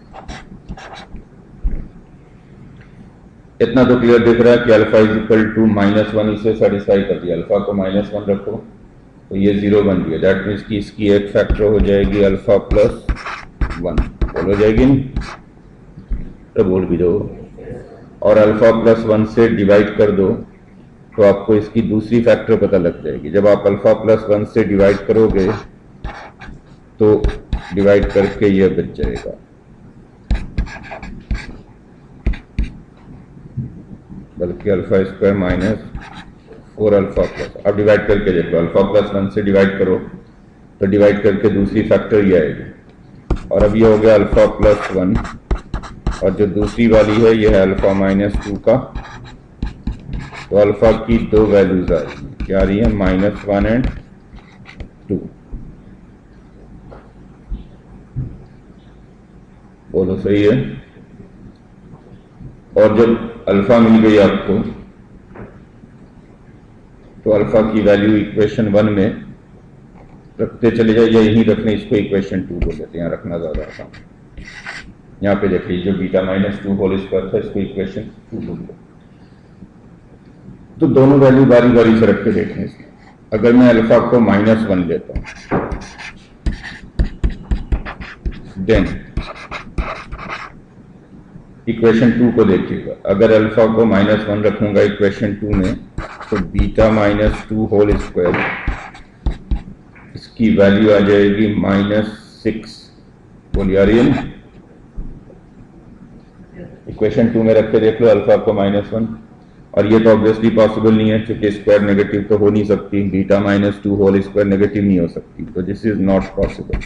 इतना तो क्लियर दिख रहा है कि अल्फा इज इक्वल टू -1 इसे सेटिस्फाई कर दिया। अल्फा को -1 रखो तो ये 0 बन गया। दैट मीन्स कि इसकी एक फैक्टर हो जाएगी अल्फा प्लस 1। बोल हो जाएगी नहीं तो बोल भी दो। और अल्फा प्लस 1 से डिवाइड कर दो तो आपको इसकी दूसरी फैक्टर पता लग जाएगी। जब आप अल्फा प्लस 1 से डिवाइड करोगे तो डिवाइड करके ये बच जाएगा बल्कि alpha square minus 4 alpha plus. अब डिवाइड करके देखो, अल्फा प्लस 1 से डिवाइड करो तो डिवाइड करके दूसरी फैक्टर ये आएगी। और अब ये हो गया अल्फा प्लस 1 और जो दूसरी वाली है ये है अल्फा माइनस 2 का। तो अल्फा की दो वैल्यूज आ रही है, क्या आ रही है? -1 एंड 2। बोलो सही है। और जब अल्फा मिल गई आपको तो अल्फा की वैल्यू इक्वेशन 1 में रखते चले जाए या यहीं रखने, इसको इक्वेशन 2 बोल देते हैं, यहाँ रखना ज्यादा आसान। यहाँ पे देखिए जो बीटा माइनस 2 होल स्क्वायर था इसको इक्वेशन 2 बोल दो। तो दोनों वैल्यू बारी बारी से रख के देखें इसमें। अगर मैं अल्फा को -1 लेता हूं देन इक्वेशन 2 को देखिएगा। अगर अल्फा को -1 रखूंगा इक्वेशन 2 में तो बीटा माइनस 2 होल स्क्वायर इसकी वैल्यू आ जाएगी -6। बोलिए आ रही है ना? इक्वेशन 2 में रख के देख लो अल्फा को -1। और ये तो ऑब्वियसली पॉसिबल नहीं है क्योंकि स्क्वायर नेगेटिव तो हो नहीं सकती। Beta minus 2 whole square negative नहीं हो सकती, तो दिस इज नॉट पॉसिबल।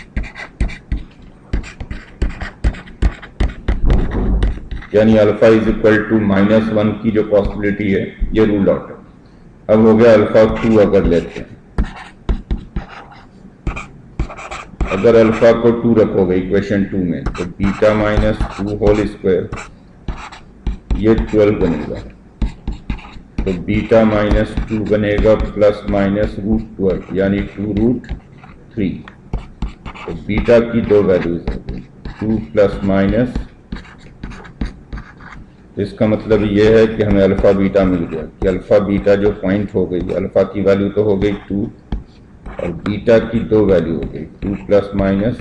यानी अल्फा इज इक्वल टू -1 की जो पॉसिबिलिटी है ये रूल आउट है। अब हो गया अल्फा 2 अगर लेते हैं, अगर अल्फा को 2 रखोगे इक्वेशन 2 में तो बीटा माइनस 2 होल स्क्वायर ये 12 बनेगा। तो बीटा माइनस 2 बनेगा प्लस माइनस √12 यानी 2√3। तो बीटा की दो वैल्यूज है 2 प्लस माइनस। इसका मतलब ये है कि हमें अल्फा बीटा मिल गया कि अल्फा बीटा जो पॉइंट हो गई, अल्फा की वैल्यू तो हो गई 2 और बीटा की दो वैल्यू हो गई 2 प्लस माइनस।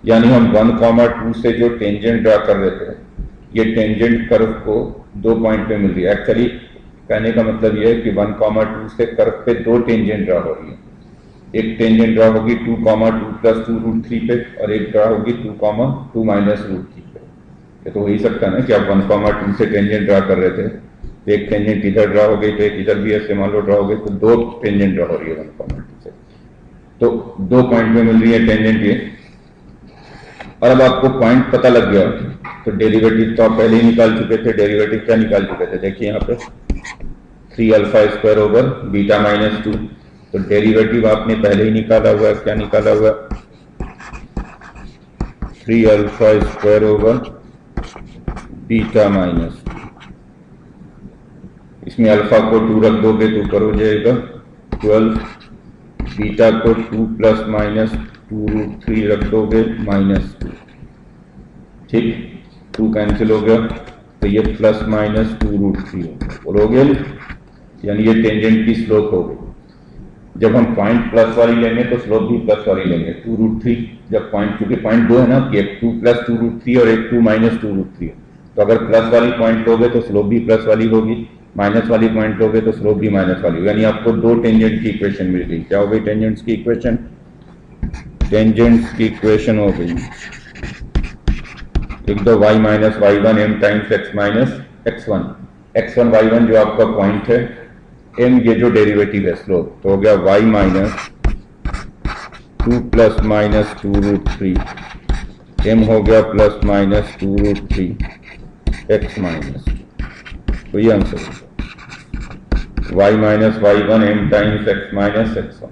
यानी हम 1, 2 से जो टेंजेंट ड्रा कर रहे थे ये टेंजेंट कर्व को 2 पॉइंट पे मिल रही है। एक्चुअली कहने का मतलब ये है कि 1, 2 से कर्व पे 2 टेंजेंट ड्रा हो रही है। एक टेंजेंट ड्रा होगी 2, 2 प्लस 2√3 पे और एक ड्रा होगी 2, 2 माइनस √3 पे। ये तो हो ही सकता है ना कि आप 1, 2 से टेंजेंट ड्रा कर रहे थे, तो एक टेंजेंट इधर ड्रा हो गई तो एक इधर भी ऐसे मान लो ड्रा हो गई, तो 2 टेंजेंट ड्रा हो रही है 1, 2 से। तो 2 पॉइंट में मिल रही है टेंजेंट ये। और अब आपको पॉइंट पता लग गया तो डेरिवेटिव तो आप पहले ही निकाल चुके थे। डेरिवेटिव क्या निकाल चुके थे? देखिए यहाँ पे 3 alpha square over beta minus 2। तो डेरिवेटिव आपने पहले ही निकाला हुआ है। क्या निकाला हुआ है? 3 alpha square over beta minus 2। इसमें अल्फा को 2 रख दोगे तो ऊपर हो जाएगा 12। बीटा को 2 प्लस माइनस 2√3 रख दोगे -2। ठीक, 2 कैंसिल हो गया तो ये प्लस माइनस 2√3 हो गया। यानी ये टेंजेंट की स्लोप हो गई। जब हम पॉइंट प्लस वाली लेंगे तो स्लोप भी प्लस वाली लेंगे 2√3। जब पॉइंट, क्योंकि पॉइंट 2 है ना कि एक 2 प्लस 2√3 और एक 2 माइनस 2√3 है, तो अगर प्लस वाली पॉइंट लोगे तो स्लोप भी प्लस वाली होगी, माइनस वाली पॉइंट लोगे तो स्लोप भी माइनस वाली होगी। यानी आपको 2 टेंजेंट की इक्वेशन मिल गई। क्या हो गई टेंजेंट्स की इक्वेशन? टेंजेंट्स की इक्वेशन हो गई, लिख दो y minus y1 m times x minus x1। x1 y1 जो आपका पॉइंट है, m ये जो डेरिवेटिव है स्लोप, तो हो गया y minus 2 plus minus 2√3 m हो गया प्लस माइनस 2√3 x माइनस, तो ये आंसर होगा y minus y1 m times x minus x1।